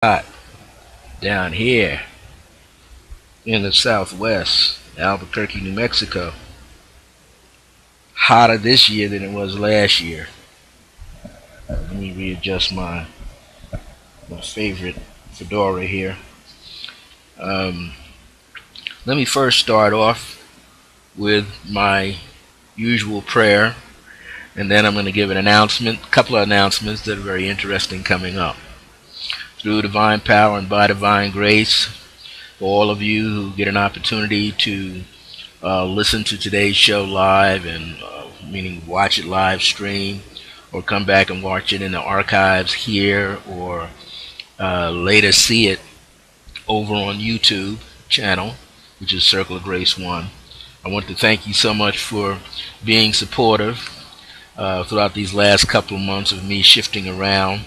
hot down here in the southwest, Albuquerque, New Mexico. Hotter this year than it was last year. Let me readjust my favorite fedora here. Um, Let me first start off with my usual prayer, and then I'm going to give an announcement, a couple of announcements that are very interesting coming up. Through divine power and by divine grace, for all of you who get an opportunity to listen to today's show live, and meaning watch it live stream, or come back and watch it in the archives here, or later see it over on YouTube channel, which is Circle of Grace 1. I want to thank you so much for being supportive throughout these last couple of months of me shifting around.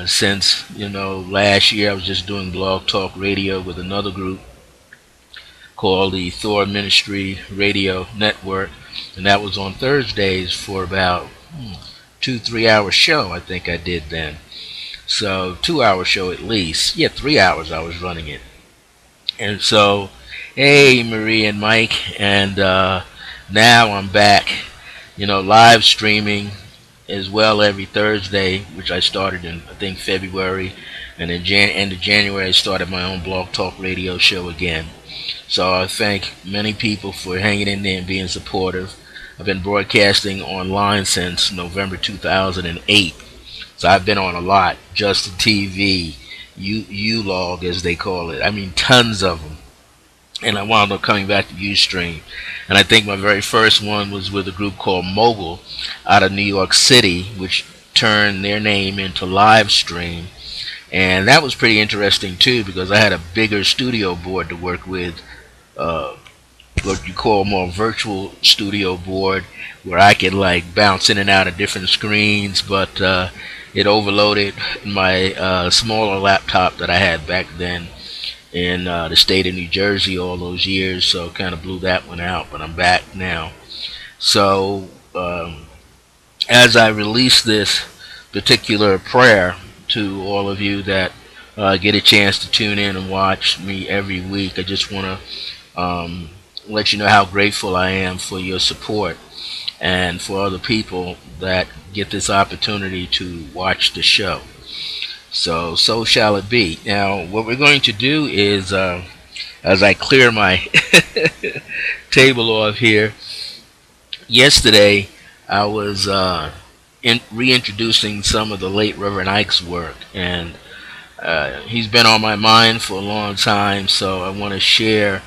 Since, last year I was just doing blog talk radio with another group called the Thor Ministry Radio Network, and that was on Thursdays for about 2-3 hour show I think I did then. So 2 hour show at least. Yeah, 3 hours I was running it. And so, hey Marie and Mike, and now I'm back, live streaming as well every Thursday, which I started in I think February, and in end of January I started my own blog talk radio show again. So I thank many people for hanging in there and being supportive. I've been broadcasting online since November 2008. So I've been on a lot, Just TV, U-Log as they call it. I mean, tons of them. And I wound up coming back to Ustream. And I think my very first one was with a group called Mogul out of New York City, which turned their name into Livestream. And that was pretty interesting too, because I had a bigger studio board to work with, what you call more virtual studio board, where I could like bounce in and out of different screens, but it overloaded my smaller laptop that I had back then in the state of New Jersey all those years, so kind of blew that one out, but I'm back now. So as I release this particular prayer to all of you that get a chance to tune in and watch me every week, I just want to let you know how grateful I am for your support and for other people that get this opportunity to watch the show. So shall it be. Now, what we're going to do is, as I clear my table off here, yesterday I was reintroducing some of the late Reverend Ike's work, and he's been on my mind for a long time, so I want to share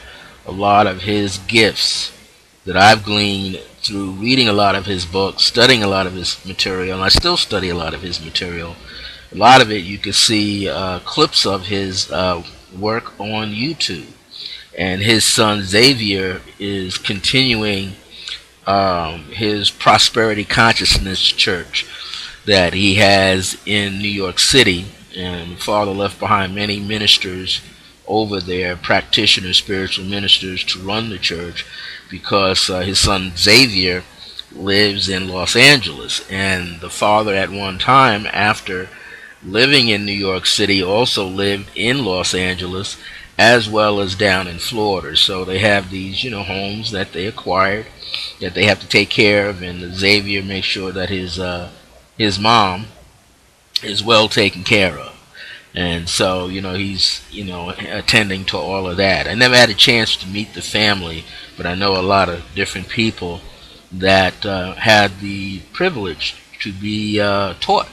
a lot of his gifts that I've gleaned through reading a lot of his books, studying a lot of his material, and I still study a lot of his material. A lot of it you can see clips of his work on YouTube. And his son Xavier is continuing his Prosperity Consciousness Church that he has in New York City. And Father left behind many ministers over there, practitioners, spiritual ministers, to run the church, because his son Xavier lives in Los Angeles. And the father at one time, after living in New York City, also lived in Los Angeles as well as down in Florida. So they have these, homes that they acquired that they have to take care of, and Xavier makes sure that his mom is well taken care of. And so, he's, attending to all of that. I never had a chance to meet the family, but I know a lot of different people that had the privilege to be taught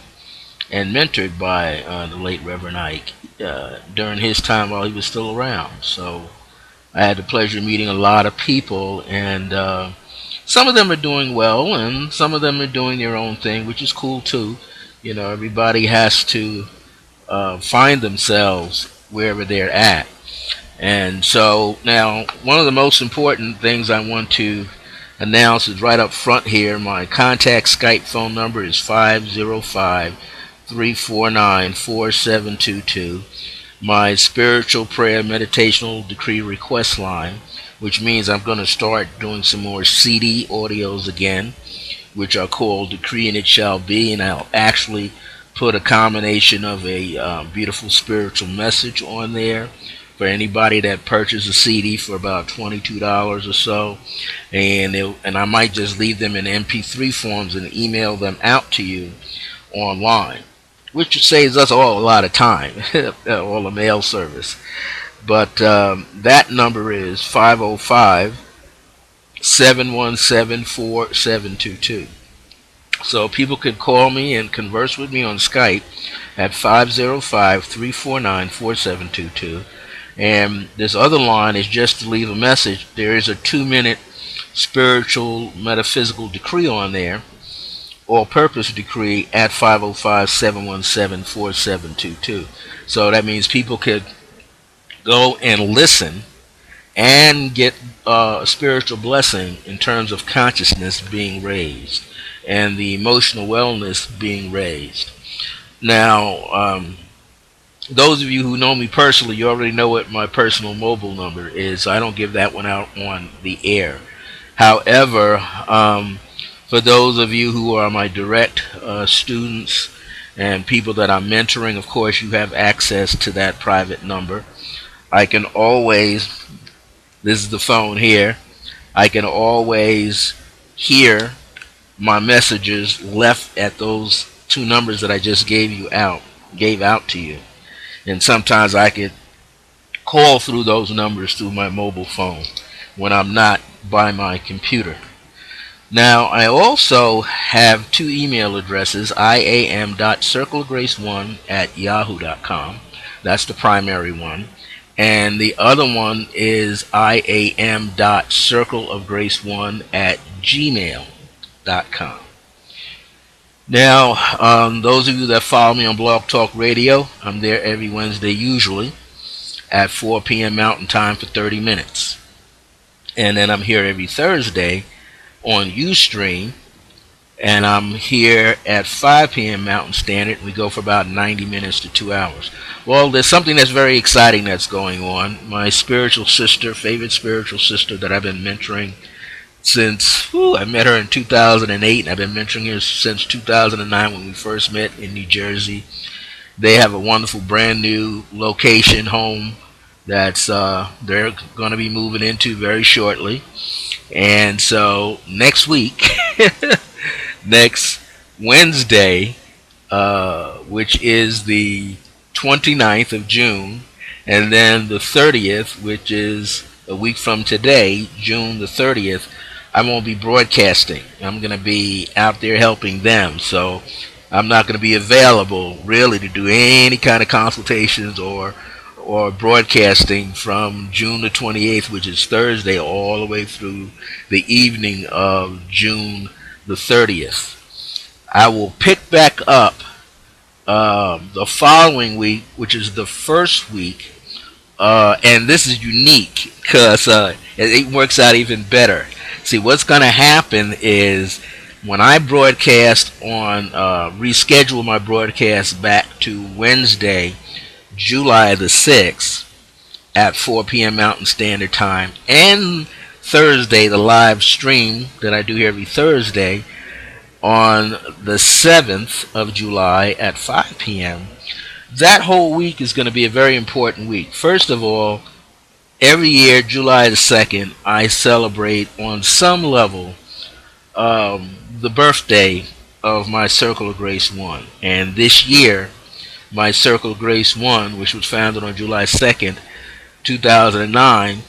and mentored by the late Reverend Ike during his time while he was still around. So I had the pleasure of meeting a lot of people, and some of them are doing well, and some of them are doing their own thing, which is cool too. Everybody has to find themselves wherever they're at. And so now, one of the most important things I want to announce is right up front here. My contact Skype phone number is 505-349-4722. My spiritual prayer meditational decree request line, which means I'm going to start doing some more CD audios again, which are called Decree and It Shall Be, and I'll actually put a combination of a beautiful spiritual message on there for anybody that purchases a CD for about $22 or so, and I might just leave them in MP3 forms and email them out to you online, which saves us all a lot of time, all the mail service. But that number is 505-717-4722. So people can call me and converse with me on Skype at 505-349-4722. And this other line is just to leave a message. There is a 2-minute spiritual metaphysical decree on there, all-purpose decree, at 505-717-4722. So that means people could go and listen and get a spiritual blessing in terms of consciousness being raised and the emotional wellness being raised. Now, those of you who know me personally, you already know what my personal mobile number is. I don't give that one out on the air. However, for those of you who are my direct students and people that I'm mentoring, of course, you have access to that private number. I can always, this is the phone here, I can always hear my messages left at those two numbers that I just gave out to you. And sometimes I could call through those numbers through my mobile phone when I'm not by my computer. Now, I also have two email addresses, iam.circlegrace1@yahoo.com. That's the primary one. And the other one is iam.circleofgrace1@gmail.com. Now, those of you that follow me on Blog Talk Radio, I'm there every Wednesday usually at 4 p.m. Mountain Time for 30 minutes. And then I'm here every Thursday on Ustream, and I'm here at 5 p.m. Mountain Standard. We go for about 90 minutes to 2 hours. Well, there's something that's very exciting that's going on. My spiritual sister, favorite spiritual sister that I've been mentoring since, I met her in 2008, and I've been mentoring her since 2009 when we first met in New Jersey. They have a wonderful brand new location home that's they're going to be moving into very shortly. And so next week, next Wednesday, which is the 29th of June, and then the 30th, which is a week from today, June the 30th, I won't be broadcasting. I'm going to be out there helping them. So I'm not going to be available really to do any kind of consultations or broadcasting from June the 28th, which is Thursday, all the way through the evening of June the 30th. I will pick back up the following week, which is the first week, and this is unique because it works out even better. See, what's going to happen is when I broadcast on, reschedule my broadcast back to Wednesday, July the 6th at 4 p.m. Mountain Standard Time, and Thursday, the live stream that I do here every Thursday on the 7th of July at 5 p.m. That whole week is going to be a very important week. First of all, every year, July the 2nd, I celebrate on some level the birthday of my Circle of Grace 1. And this year, my Circle of Grace 1, which was founded on July 2nd, 2009,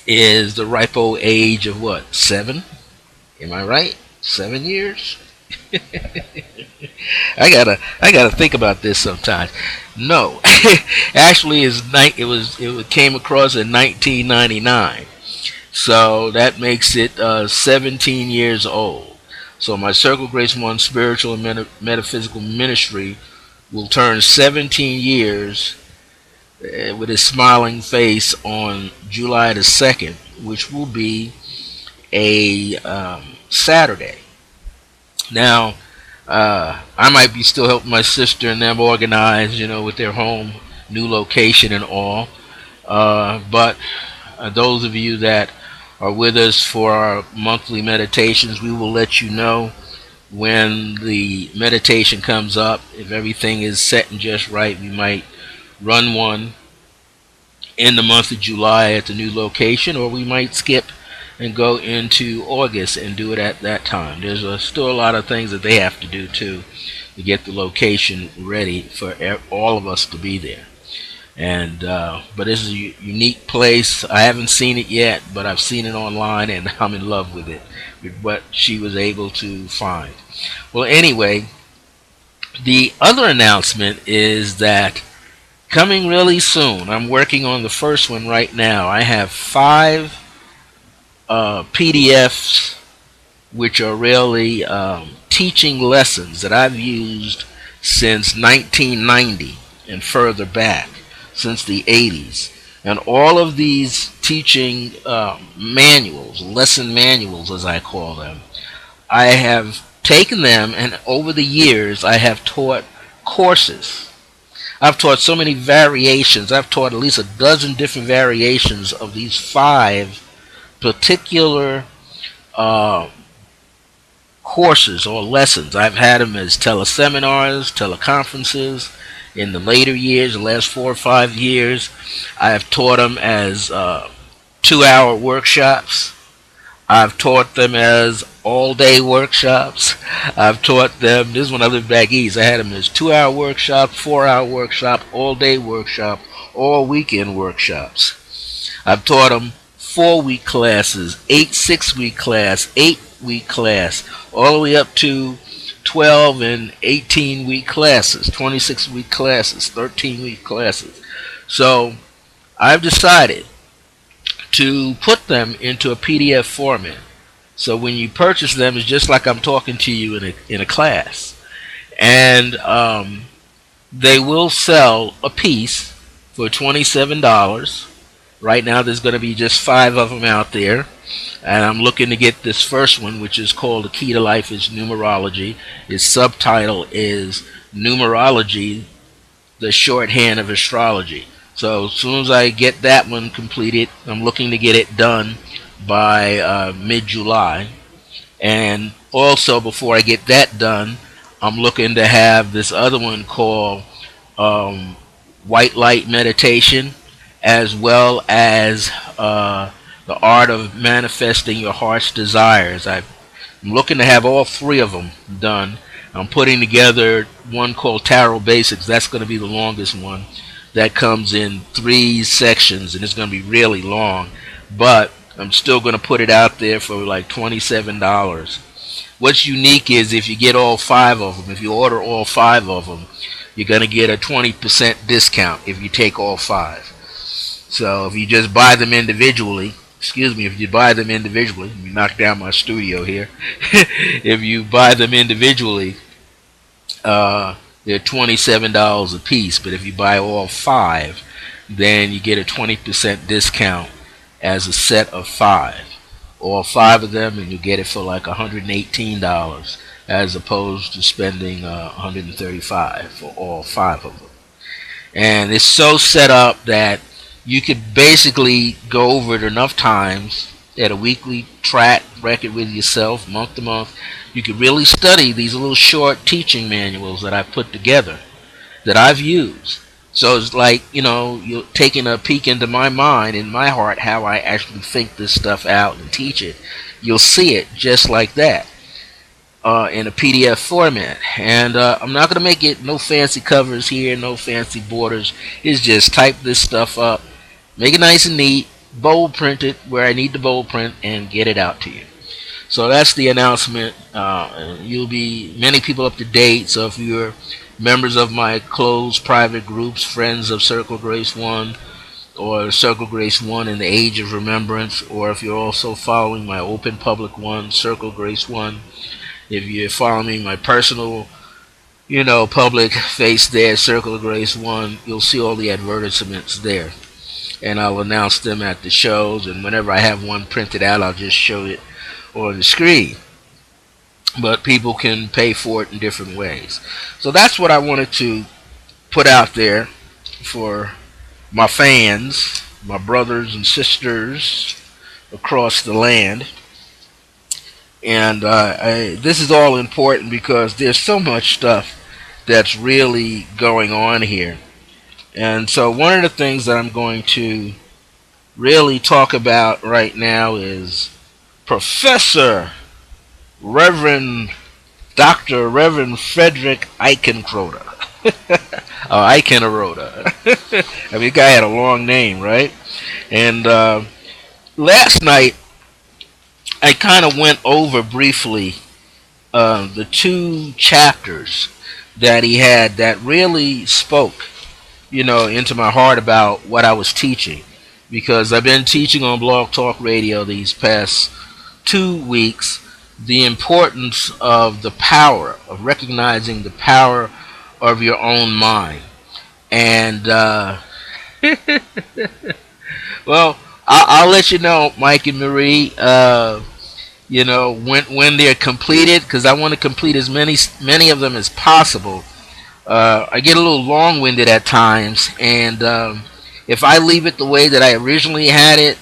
is the ripe old age of what? 7? Am I right? 7 years? I gotta think about this sometimes. No, actually, it came across in 1999, so that makes it 17 years old. So my Circle Grace 1 spiritual and metaphysical ministry will turn 17 years with a smiling face on July the 2nd, which will be a Saturday. Now, I might be still helping my sister and them organize, with their home, new location and all. But those of you that are with us for our monthly meditations, we will let you know when the meditation comes up, if everything is set and just right, we might run one in the month of July at the new location, or we might skip and go into August and do it at that time. There's still a lot of things that they have to do too to get the location ready for all of us to be there. And but this is a unique place. I haven't seen it yet, but I've seen it online, and I'm in love with it, with what she was able to find. Well, anyway, the other announcement is that coming really soon, I'm working on the first one right now. I have 5 PDFs, which are really teaching lessons that I've used since 1990 and further back, since the 80s. And all of these teaching manuals, lesson manuals as I call them, I have taken them, and over the years I have taught courses. I've taught so many variations. I've taught at least a dozen different variations of these 5 particular courses or lessons. I've had them as teleseminars, teleconferences. In the later years, the last 4 or 5 years, I have taught them as 2-hour workshops. I've taught them as all-day workshops. I've taught them, this is when I lived back east, I had them as 2-hour workshop, 4-hour workshop, all-day workshop, all weekend workshops. I've taught them 4-week classes, 8 6-week class, 8-week class, all the way up to 12 and 18-week classes, 26-week classes, 13-week classes. So I've decided to put them into a PDF format. So when you purchase them, it's just like I'm talking to you in a class. And they will sell a piece for $27. Right now there's going to be just 5 of them out there. And I'm looking to get this first one, which is called The Key to Life is Numerology. Its subtitle is Numerology, the Shorthand of Astrology. So as soon as I get that one completed, I'm looking to get it done by mid-July. And also, before I get that done, I'm looking to have this other one called White Light Meditation, as well as the Art of Manifesting Your Heart's Desires. I'm looking to have all 3 of them done. I'm putting together one called Tarot Basics. That's going to be the longest one. That comes in 3 sections, and it's going to be really long. But I'm still going to put it out there for like $27. What's unique is if you get all 5 of them, if you order all 5 of them, you're going to get a 20% discount if you take all 5. So if you just buy them individually, if you buy them individually, let me knock down my studio here. If you buy them individually, they're $27 a piece. But if you buy all 5, then you get a 20% discount as a set of 5. All 5 of them, and you get it for like $118, as opposed to spending $135 for all 5 of them. And it's so set up that you could basically go over it enough times at a weekly track record with yourself, month to month. You could really study these little short teaching manuals that I've put together, that I've used. So it's like, you're taking a peek into my mind, in my heart, how I actually think this stuff out and teach it. You'll see it just like that in a PDF format. And I'm not going to make it no fancy covers here, no fancy borders. It's just type this stuff up, make it nice and neat, bold print it where I need to bold print, and get it out to you. So that's the announcement. You'll be many people up to date. So if you're members of my closed private groups, Friends of Circle Grace 1, or Circle Grace 1 in the Age of Remembrance, or if you're also following my open public one, Circle Grace 1, if you're following my personal, public face there, Circle of Grace 1, you'll see all the advertisements there. And I'll announce them at the shows, and whenever I have one printed out, I'll just show it on the screen. But people can pay for it in different ways. So that's what I wanted to put out there for my fans, my brothers and sisters across the land. And this is all important because there's so much stuff that's really going on here. And so one of the things that I'm going to really talk about right now is Professor Reverend Dr. Reverend Frederick Eichenroder. Oh, Eichenroder. I mean, the guy had a long name, right? And last night, I kind of went over briefly the two chapters that he had that really spoke, into my heart about what I was teaching. Because I've been teaching on Blog Talk Radio these past 2 weeks the importance of the power, of recognizing the power of your own mind. And, well, I'll let you know, Mike and Marie, when they're completed, because I want to complete as many of them as possible. I get a little long-winded at times, and if I leave it the way that I originally had it,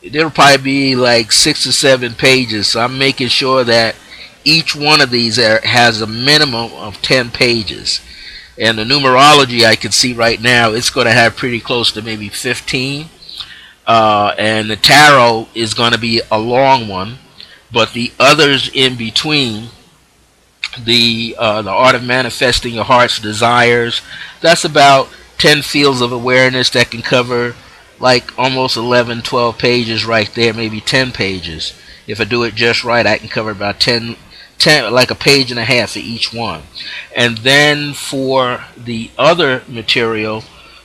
it'll probably be like 6 or 7 pages. So I'm making sure that each one of these has a minimum of 10 pages. And the numerology I can see right now, it's going to have pretty close to maybe 15. And the tarot is going to be a long one. But the others in between, the art of manifesting your heart's desires, that's about 10 fields of awareness that can cover like almost 11, 12 pages right there, maybe 10 pages. If I do it just right, I can cover about 10, like a page and a half for each one. And then for the other material,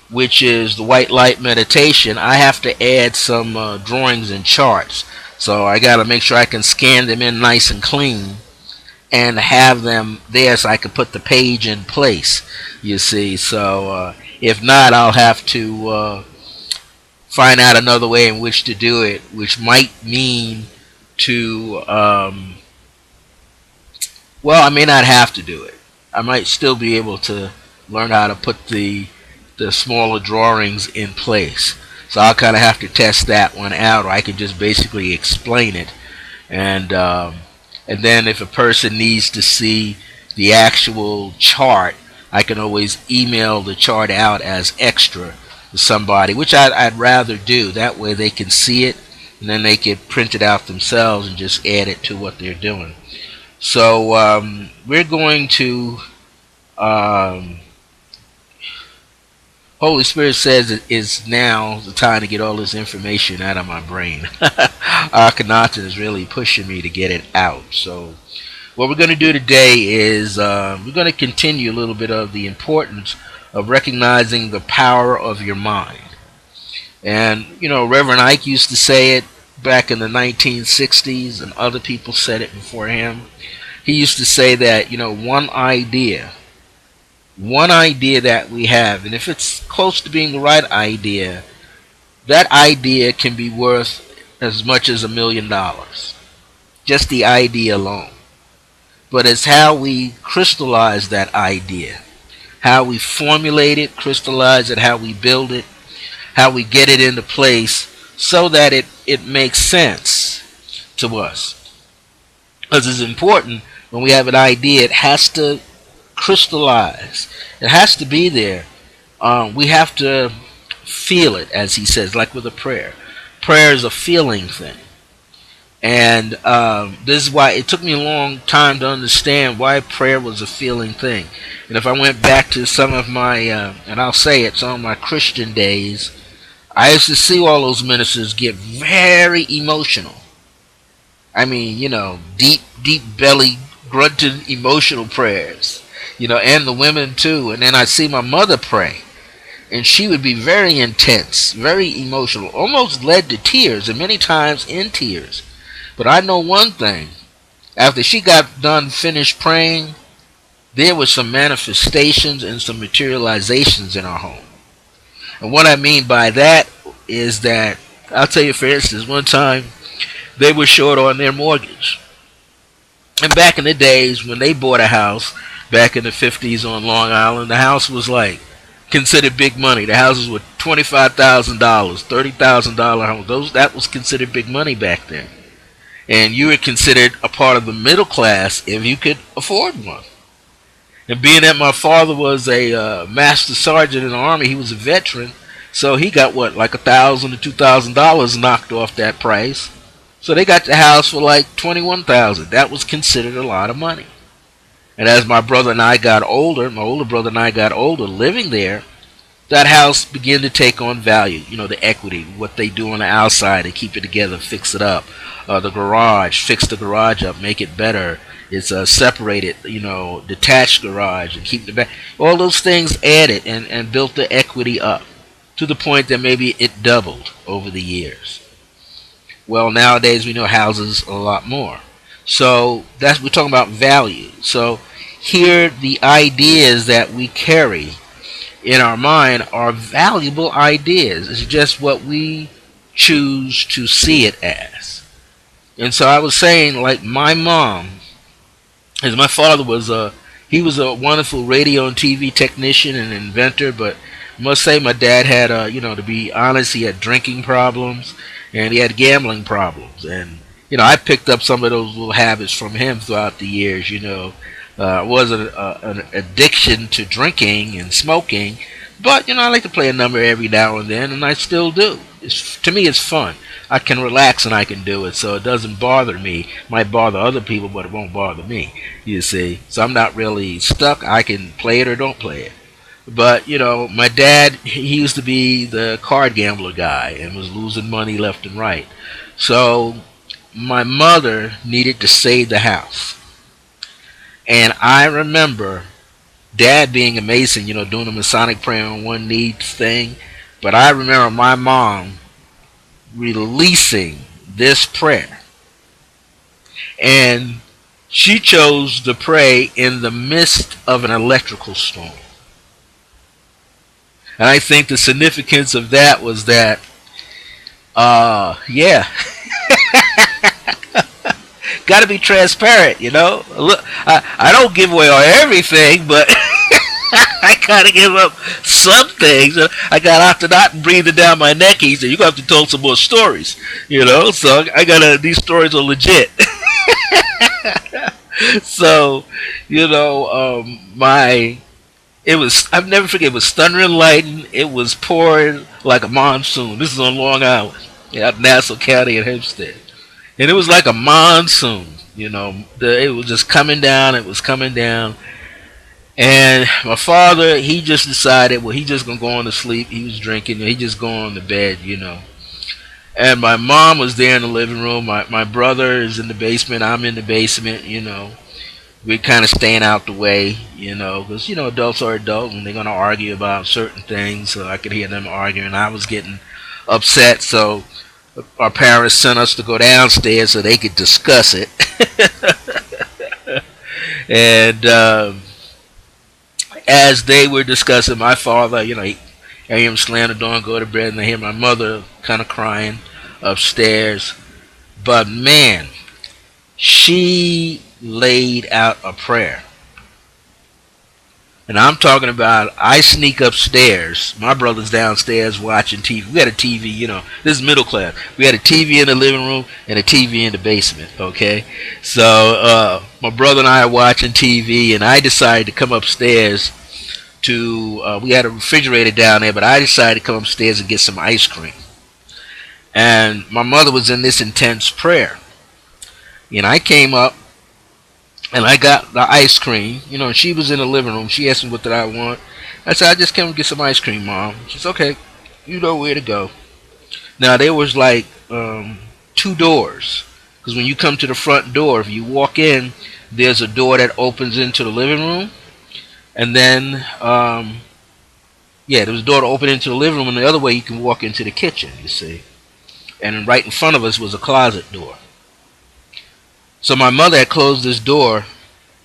which is the white light meditation, I have to add some drawings and charts. So I got to make sure I can scan them in nice and clean and have them there so I can put the page in place, you see. So if not, I'll have to find out another way in which to do it, which might mean to, well, I may not have to do it. I might still be able to learn how to put the smaller drawings in place. So I'll kind of have to test that one out, or I can just basically explain it. And then if a person needs to see the actual chart, I can always email the chart out as extra to somebody, which I'd rather do. That way they can see it, and then they can print it out themselves and just add it to what they're doing. So we're going to, Holy Spirit says it is now the time to get all this information out of my brain. Akhenaten is really pushing me to get it out. So what we're going to do today is we're going to continue a little bit of the importance of recognizing the power of your mind. And, Reverend Ike used to say it back in the 1960s, and other people said it before him. He used to say that, one idea that we have, and if it's close to being the right idea, that idea can be worth as much as $1 million. Just the idea alone. But it's how we crystallize that idea, how we formulate it, crystallize it, how we build it, how we get it into place so that it makes sense to us. Because it's important when we have an idea, it has to crystallize. It has to be there. We have to feel it, as he says, like with a prayer. Prayer is a feeling thing. And this is why it took me a long time to understand why prayer was a feeling thing. And if I went back to some of my, and I'll say it, some of my Christian days, I used to see all those ministers get very emotional. I mean, deep belly, grunted emotional prayers. And the women too. And then I'd see my mother pray. And she would be very intense, very emotional, almost led to tears, and many times in tears. But I know one thing. After she got finished praying, there were some manifestations and some materializations in our home. And what I mean by that is that, I'll tell you, for instance, one time they were short on their mortgage. And back in the days when they bought a house, back in the 50s on Long Island, the house was like considered big money. The houses were $25,000, $30,000 homes. That was considered big money back then. and you were considered a part of the middle class if you could afford one. And being that my father was a master sergeant in the army, he was a veteran, so he got what, like $1,000 to $2,000 knocked off that price. So they got the house for like $21,000. That was considered a lot of money. And as my brother and I got older, my older brother and I got older, living there, that house began to take on value. You know, the equity, what they do on the outside, they keep it together, fix it up. The garage, fix the garage up, make it better. It's a separated, detached garage, and keep the back. All those things added and built the equity up to the point that maybe it doubled over the years. Well, nowadays we know houses a lot more. So that's, we're talking about value. So here the ideas that we carry in our mind are valuable ideas. It's just what we choose to see it as. And so I was saying, like, my mom, as my father was he was a wonderful radio and TV technician and inventor, but I must say my dad had to be honest, he had drinking problems and he had gambling problems, and I picked up some of those little habits from him throughout the years. It wasn't an addiction to drinking and smoking, but I like to play a number every now and then, and I still do. To me, it's fun. I can relax and I can do it, so it doesn't bother me. It might bother other people, but it won't bother me, you see. So I'm not really stuck. I can play it or don't play it. But, my dad, he used to be the card gambler guy and was losing money left and right. So my mother needed to save the house. And I remember Dad being a Mason, doing the Masonic prayer on one knee thing. But I remember my mom releasing this prayer. And she chose to pray in the midst of an electrical storm. And I think the significance of that was that, got to be transparent, Look, I don't give away everything, but I got to give up some things. I got after that breathing down my neck. He said, "You're going to have to tell some more stories," So I got to, these stories are legit. So, I've never forget, it was thunder and lightning. It was pouring like a monsoon. This is on Long Island, Nassau County and Hempstead. And it was like a monsoon, it was just coming down. It was coming down. And my father, he just decided, well, he just going to go on to sleep. He was drinking. He just go on to bed, And my mom was there in the living room. My brother is in the basement. I'm in the basement, We're kind of staying out the way, because, adults are adults and they're going to argue about certain things. So I could hear them arguing. I was getting upset, so our parents sent us to go downstairs so they could discuss it. And as they were discussing, my father, I hear him slam the door and go to bed, and I hear my mother kind of crying upstairs. But man, she laid out a prayer. And I'm talking about, I sneak upstairs. My brother's downstairs watching TV. We had a TV, this is middle class. We had a TV in the living room and a TV in the basement, okay? So my brother and I are watching TV, and I decided to come upstairs to, we had a refrigerator down there, but I decided to come upstairs and get some ice cream. And my mother was in this intense prayer. And I came up, and I got the ice cream. She was in the living room. She asked me what did I want. I said, "I just came to get some ice cream, Mom." She said, "Okay, you know where to go." Now, there was like 2 doors. Because when you come to the front door, if you walk in, there's a door that opens into the living room. And then, there was a door to open into the living room. And the other way, you can walk into the kitchen, you see. And right in front of us was a closet door. So my mother had closed this door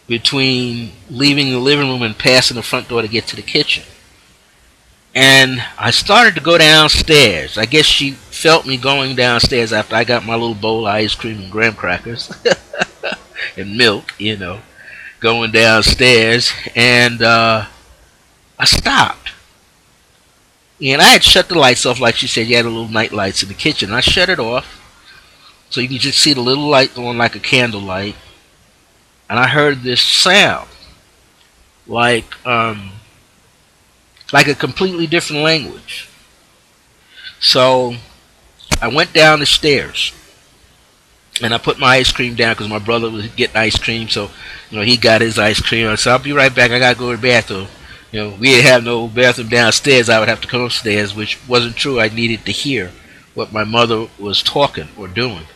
between leaving the living room and passing the front door to get to the kitchen. And I started to go downstairs. I guess she felt me going downstairs after I got my little bowl of ice cream and graham crackers and milk, going downstairs. And I stopped. And I had shut the lights off, like she said, you had a little night lights in the kitchen. I shut it off. So you can just see the little light on like a candlelight. And I heard this sound like like a completely different language. So I went down the stairs and I put my ice cream down because my brother was getting ice cream. So, he got his ice cream. I said, I'll be right back. I got to go to the bathroom. We didn't have no bathroom downstairs. I would have to come upstairs, which wasn't true. I needed to hear what my mother was talking or doing.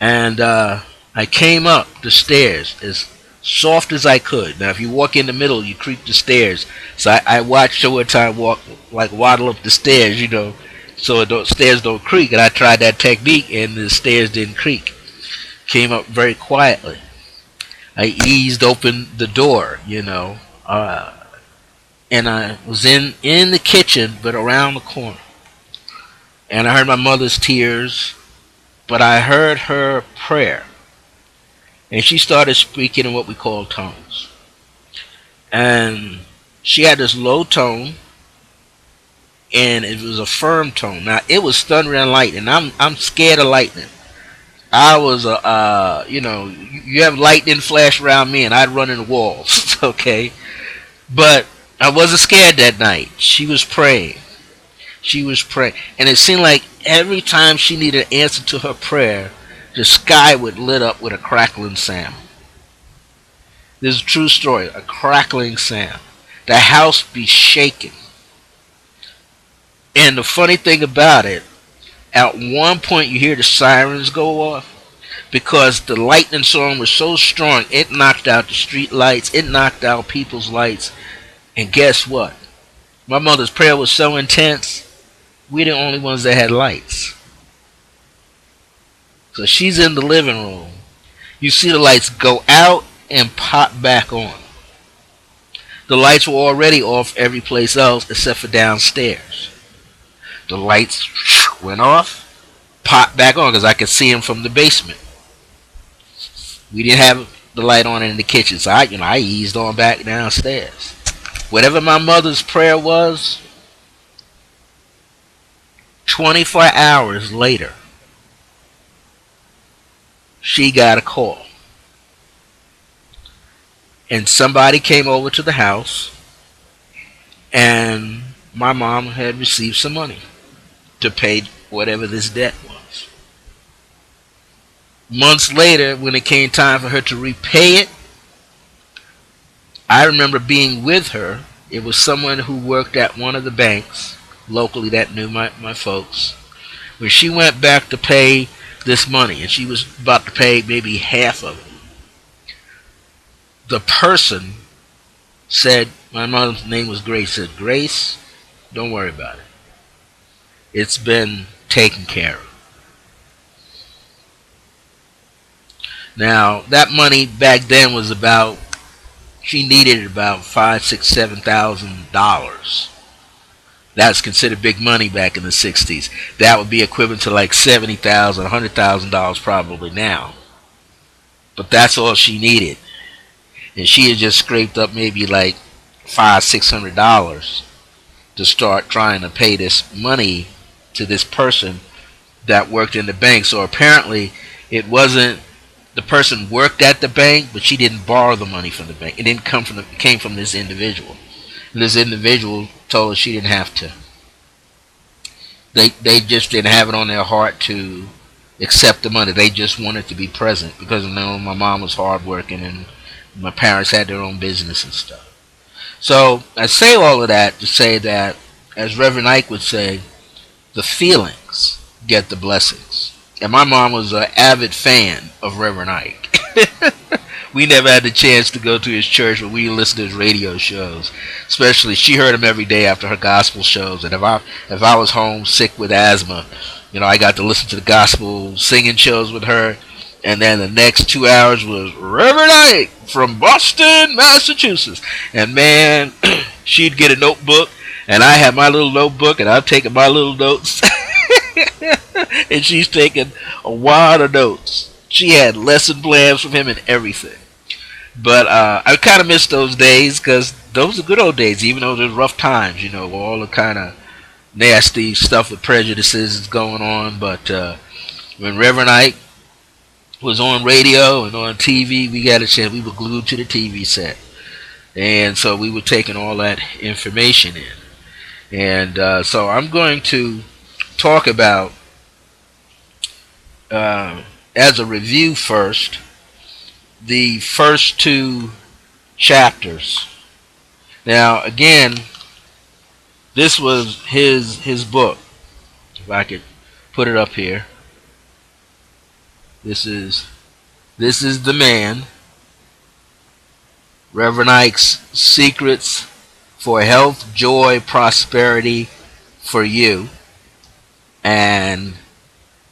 And I came up the stairs as soft as I could. Now, if you walk in the middle, you creep the stairs. So I watched her one time waddle up the stairs, so the stairs don't creak. And I tried that technique, and the stairs didn't creak. Came up very quietly. I eased open the door, and I was in the kitchen, but around the corner. And I heard my mother's tears, but I heard her prayer. And she started speaking in what we call tongues. And she had this low tone, and it was a firm tone. Now, it was thunder and lightning. I'm scared of lightning. I was you have lightning flash around me, and I'd run in the walls. Okay, but I wasn't scared that night. She was praying. And it seemed like every time she needed an answer to her prayer, the sky would lit up with a crackling sound. This is a true story. A crackling sound. The house be shaking. And the funny thing about it, at one point you hear the sirens go off because the lightning storm was so strong, it knocked out the street lights, it knocked out people's lights. And guess what? My mother's prayer was so intense, we're the only ones that had lights. So she's in the living room. You see the lights go out and pop back on. The lights were already off every place else except for downstairs. The lights went off, popped back on because I could see them from the basement. We didn't have the light on in the kitchen, so I eased on back downstairs. Whatever my mother's prayer was, 24 hours later, she got a call. And somebody came over to the house, and my mom had received some money to pay whatever this debt was. Months later, when it came time for her to repay it, I remember being with her. It was someone who worked at one of the banks locally that knew my folks. When she went back to pay this money, and she was about to pay maybe half of it, the person said, my mom's name was Grace, said, Grace, don't worry about it. It's been taken care of. Now, that money back then was about, she needed about $5,000, $6,000, $7,000. That's considered big money back in the 60s. That would be equivalent to like $70,000, $100,000 probably now. But that's all she needed. And she had just scraped up maybe like $500, $600 to start trying to pay this money to this person that worked in the bank. So apparently it wasn't, the person worked at the bank, but she didn't borrow the money from the bank. It didn't came from this individual. And this individual told her she didn't have to. They just didn't have it on their heart to accept the money. They just wanted to be present because my mom was hardworking and my parents had their own business and stuff. So I say all of that to say that, as Reverend Ike would say, the feelings get the blessings. And my mom was an avid fan of Reverend Ike. We never had the chance to go to his church, but we listened to his radio shows. Especially, she heard him every day after her gospel shows. And if I was home sick with asthma, I got to listen to the gospel singing shows with her. And then the next 2 hours was Reverend Ike from Boston, Massachusetts. And man, she'd get a notebook, and I had my little notebook, and I'm taking my little notes. And she's taking a wad of notes. She had lesson plans from him and everything. But I kind of miss those days because those are good old days, even though there's rough times, all the kind of nasty stuff with prejudices is going on. But When Reverend Ike was on radio and on TV, we got a chance. We were glued to the TV set, and so we were taking all that information in. And so I'm going to talk about, as a review first, the first two chapters. Now, again, this was his book. If I could put it up here. This is the man, Reverend Ike's Secrets for Health, Joy, Prosperity for You. And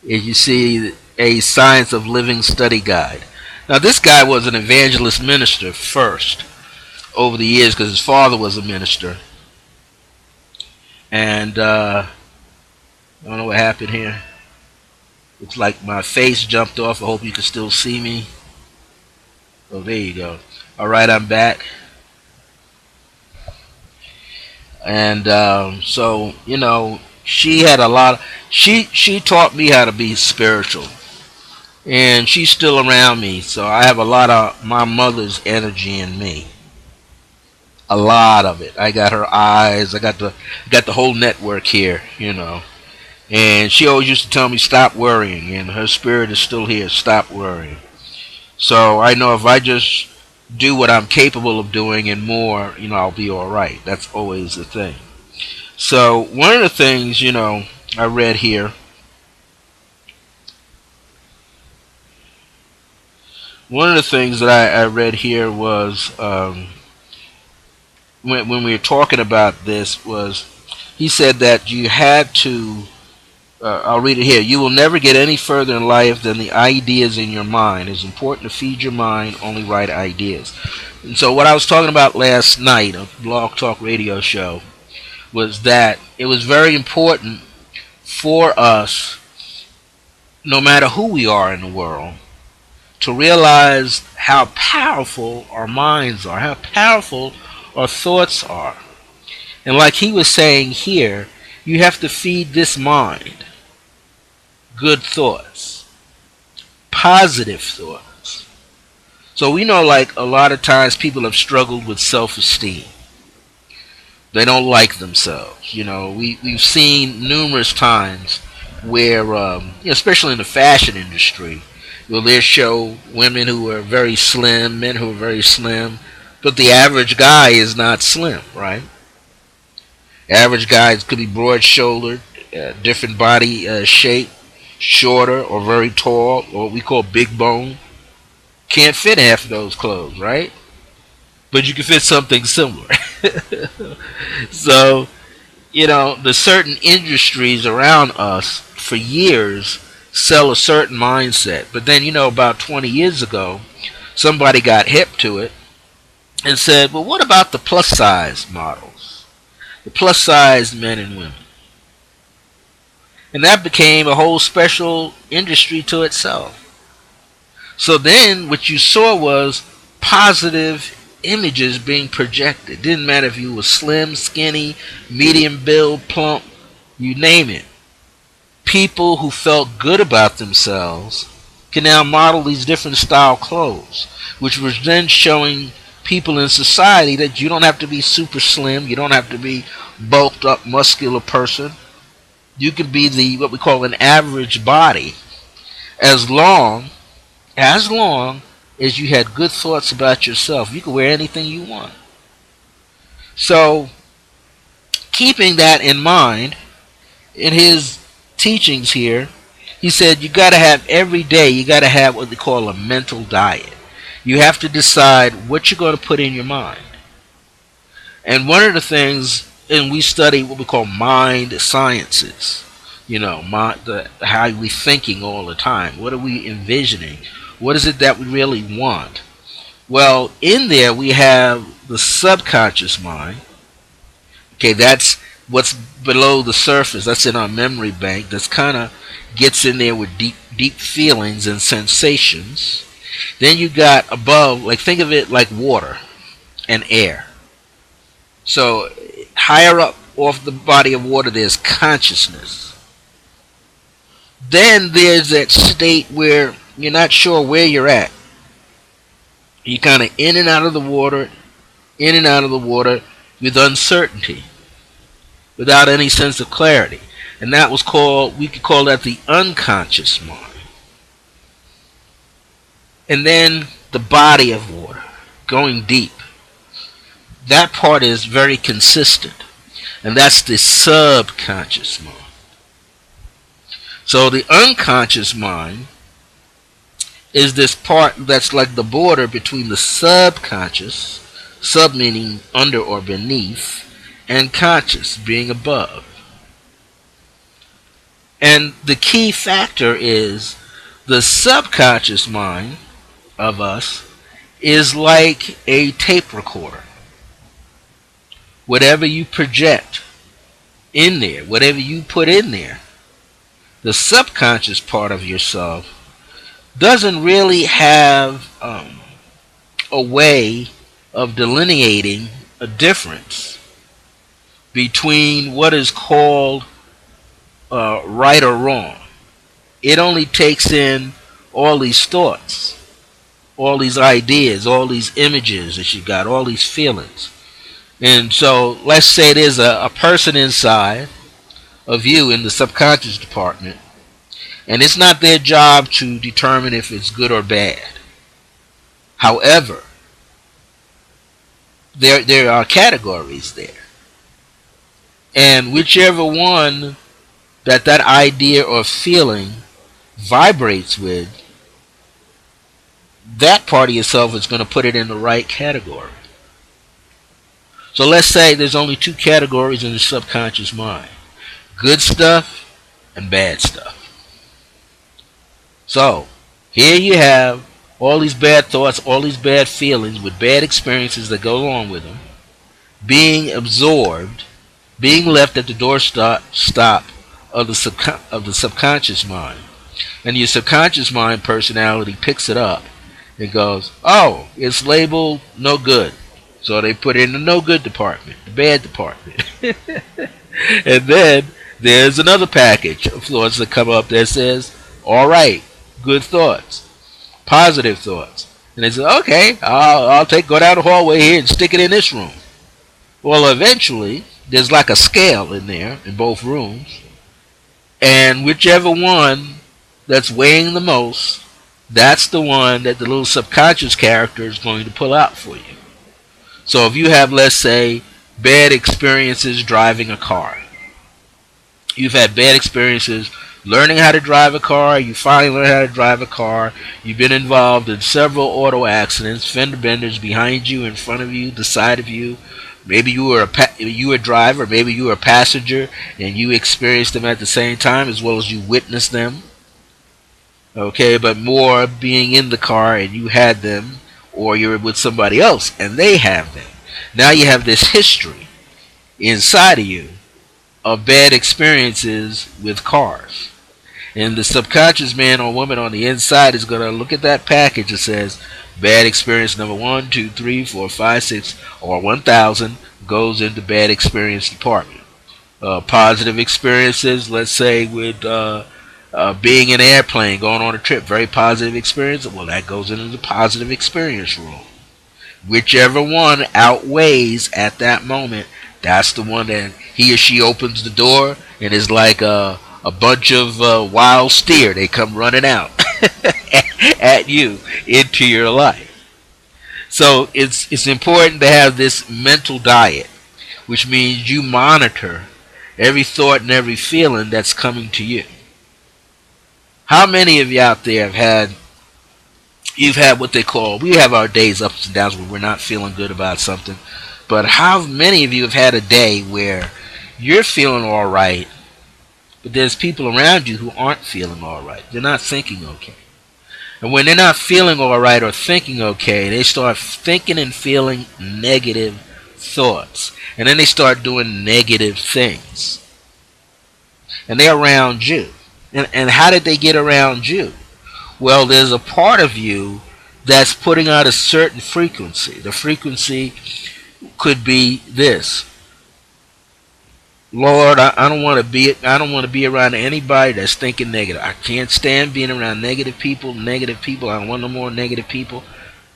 as you see, a Science of Living study guide. Now, this guy was an evangelist minister first over the years because his father was a minister. And I don't know what happened here. Looks like my face jumped off. I hope you can still see me. Oh, there you go. All right, I'm back. And so, you know, she had a lot. She taught me how to be spiritual. And she's still around me. So I have a lot of my mother's energy in me. A lot of it. I got her eyes. I got the whole network here, you know. And she always used to tell me, stop worrying. And her spirit is still here. Stop worrying. So I know if I just do what I'm capable of doing and more, you know, I'll be all right. That's always the thing. So one of the things, you know, I read here. One of the things that I read here was when we were talking about this was he said that you had to I'll read it here. You will never get any further in life than the ideas in your mind. It's important to feed your mind only right ideas. And so what I was talking about last night, a Blog Talk radio show, was that it was very important for us, no matter who we are in the world, to realize how powerful our minds are, how powerful our thoughts are. And like he was saying here, you have to feed this mind good thoughts, positive thoughts. So we know, like, a lot of times people have struggled with self-esteem. They don't like themselves. You know, we've seen numerous times where, you know, especially in the fashion industry, you'll there show women who are very slim, men who are very slim, but the average guy is not slim, right? Average guys could be broad-shouldered, different body shape, shorter or very tall, or what we call big bone. Can't fit half of those clothes, right? But you can fit something similar. So, you know, the certain industries around us for years sell a certain mindset. But then, you know, about 20 years ago, somebody got hip to it and said, well, what about the plus size models? The plus size men and women. And that became a whole special industry to itself. So then what you saw was positive images being projected. Didn't matter if you were slim, skinny, medium build, plump, you name it. People who felt good about themselves can now model these different style clothes, which was then showing people in society that you don't have to be super slim, you don't have to be bulked up, muscular person. You can be the what we call an average body, as long as you had good thoughts about yourself. You can wear anything you want. So, keeping that in mind, in his teachings here, he said you got to have every day, you got to have what they call a mental diet. You have to decide what you're going to put in your mind. And one of the things, and we study what we call mind sciences, you know, how are we thinking all the time? What are we envisioning? What is it that we really want? Well, in there we have the subconscious mind. Okay, that's what's below the surface. That's in our memory bank. That's kind of gets in there with deep feelings and sensations. Then you got above, like, think of it like water and air. So higher up off the body of water, there's consciousness. Then there's that state where you're not sure where you're at. You're kind of in and out of the water, in and out of the water with uncertainty, without any sense of clarity. And that was called, we could call that the unconscious mind. And then the body of water, going deep. That part is very consistent. And that's the subconscious mind. So the unconscious mind is this part that's like the border between the subconscious, sub meaning under or beneath, and conscious being above. And the key factor is the subconscious mind of us is like a tape recorder. Whatever you project in there, whatever you put in there, the subconscious part of yourself doesn't really have a way of delineating a difference between what is called right or wrong. It only takes in all these thoughts, all these ideas, all these images that you got, all these feelings. And so let's say there's a person inside of you in the subconscious department, and it's not their job to determine if it's good or bad. However, there are categories there. And whichever one that idea or feeling vibrates with, that part of yourself is going to put it in the right category. So let's say there's only two categories in the subconscious mind: good stuff and bad stuff. So here you have all these bad thoughts, all these bad feelings with bad experiences that go along with them, being absorbed, being left at the doorstop of the subconscious mind. And your subconscious mind personality picks it up and goes, oh, it's labeled no good. So they put it in the no good department, the bad department. And then there's another package of thoughts that come up that says, all right, good thoughts, positive thoughts. And they say, okay, I'll go down the hallway here and stick it in this room. Well, eventually, there's like a scale in there in both rooms. And whichever one that's weighing the most, that's the one that the little subconscious character is going to pull out for you. So if you have, let's say, bad experiences driving a car, you've had bad experiences learning how to drive a car, you finally learn how to drive a car, you've been involved in several auto accidents, fender benders behind you, in front of you, the side of you. Maybe you were a driver, maybe you were a passenger, and you experienced them at the same time as well as you witnessed them. Okay, but more being in the car and you had them, or you're with somebody else and they have them. Now you have this history inside of you of bad experiences with cars. And the subconscious man or woman on the inside is going to look at that package that says bad experience number 1, 2, 3, 4, 5, 6, or 1,000 goes into bad experience department. Positive experiences, let's say with being in an airplane, going on a trip, very positive experience, well, that goes into the positive experience room. Whichever one outweighs at that moment, that's the one that he or she opens the door and is like a bunch of wild steer. They come running out at you into your life. So it's important to have this mental diet, which means you monitor every thought and every feeling that's coming to you. How many of you out there you've had what they call, we have our days ups and downs where we're not feeling good about something, but how many of you have had a day where you're feeling all right, but there's people around you who aren't feeling all right? They're not thinking okay. And when they're not feeling all right or thinking okay, they start thinking and feeling negative thoughts. And then they start doing negative things. And they're around you. And how did they get around you? Well, there's a part of you that's putting out a certain frequency. The frequency could be this. Lord, I don't want to be. I don't want to be around anybody that's thinking negative. I can't stand being around negative people. Negative people. I don't want no more negative people.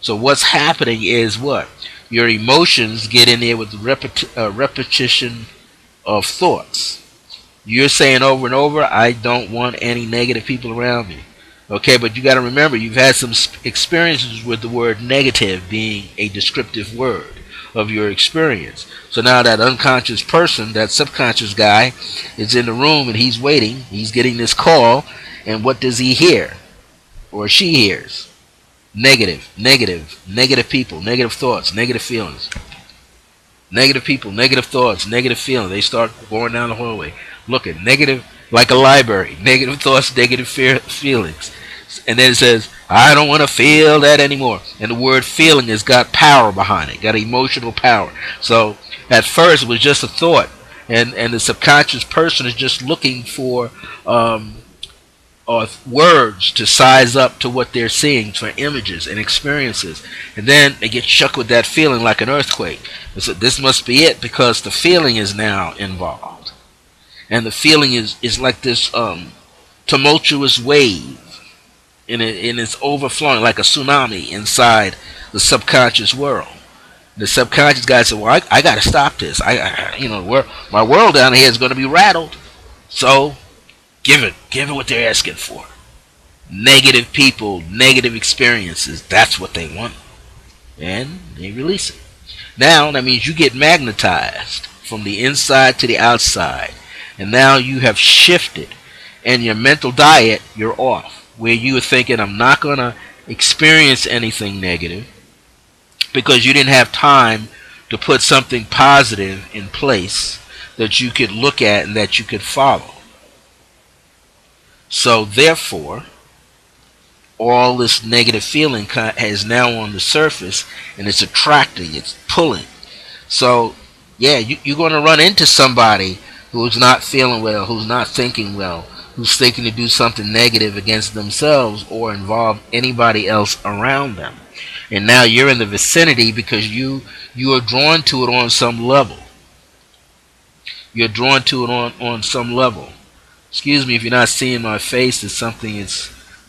So what's happening is what your emotions get in there with repetition of thoughts. You're saying over and over, I don't want any negative people around me. Okay, but you got to remember, you've had some experiences with the word negative being a descriptive word of your experience. So now that unconscious person, that subconscious guy, is in the room and he's waiting. He's getting this call, and what does he hear? Or she hears? Negative, negative, negative people, negative thoughts, negative feelings. Negative people, negative thoughts, negative feelings. They start going down the hallway. Looking negative, like a library. Negative thoughts, negative feelings. And then it says, I don't want to feel that anymore. And the word feeling has got power behind it, got emotional power. So at first it was just a thought. And the subconscious person is just looking for words to size up to what they're seeing, for images and experiences. And then they get shook with that feeling like an earthquake. So this must be it, because the feeling is now involved. And the feeling is like this tumultuous wave. And it's overflowing like a tsunami inside the subconscious world. The subconscious guy said, well, I got to stop this. My world down here is going to be rattled. So give it what they're asking for. Negative people, negative experiences. That's what they want. And they release it. Now, that means you get magnetized from the inside to the outside. And now you have shifted. And your mental diet, you're off. Where you were thinking, I'm not going to experience anything negative, because you didn't have time to put something positive in place that you could look at and that you could follow. So therefore, all this negative feeling is now on the surface, and it's attracting, it's pulling. So yeah, you're going to run into somebody who's not feeling well, who's not thinking well, who's thinking to do something negative against themselves or involve anybody else around them. And now you're in the vicinity because you are drawn to it on some level. You're drawn to it on some level. Excuse me if you're not seeing my face. It's something,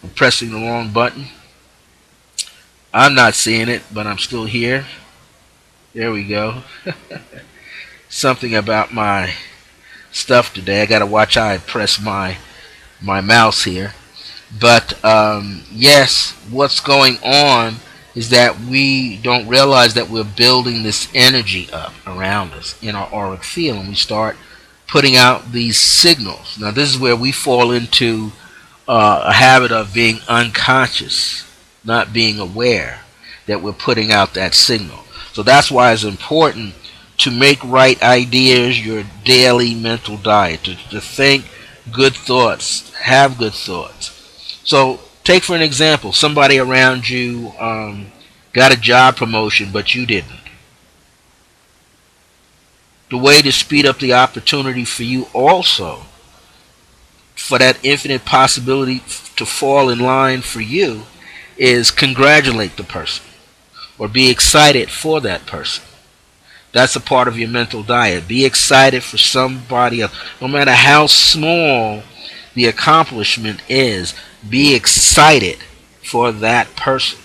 I'm pressing the wrong button. I'm not seeing it, but I'm still here. There we go. Something about my stuff today. I gotta watch how I press my mouse here. But yes, what's going on is that we don't realize that we're building this energy up around us in our auric field, and we start putting out these signals. Now this is where we fall into a habit of being unconscious, not being aware that we're putting out that signal. So that's why it's important to make right ideas your daily mental diet, to think good thoughts, have good thoughts. So take for an example, somebody around you got a job promotion but you didn't. The way to speed up the opportunity for you also, for that infinite possibility to fall in line for you, is congratulate the person or be excited for that person. That's a part of your mental diet. Be excited for somebody else. No matter how small the accomplishment is, be excited for that person.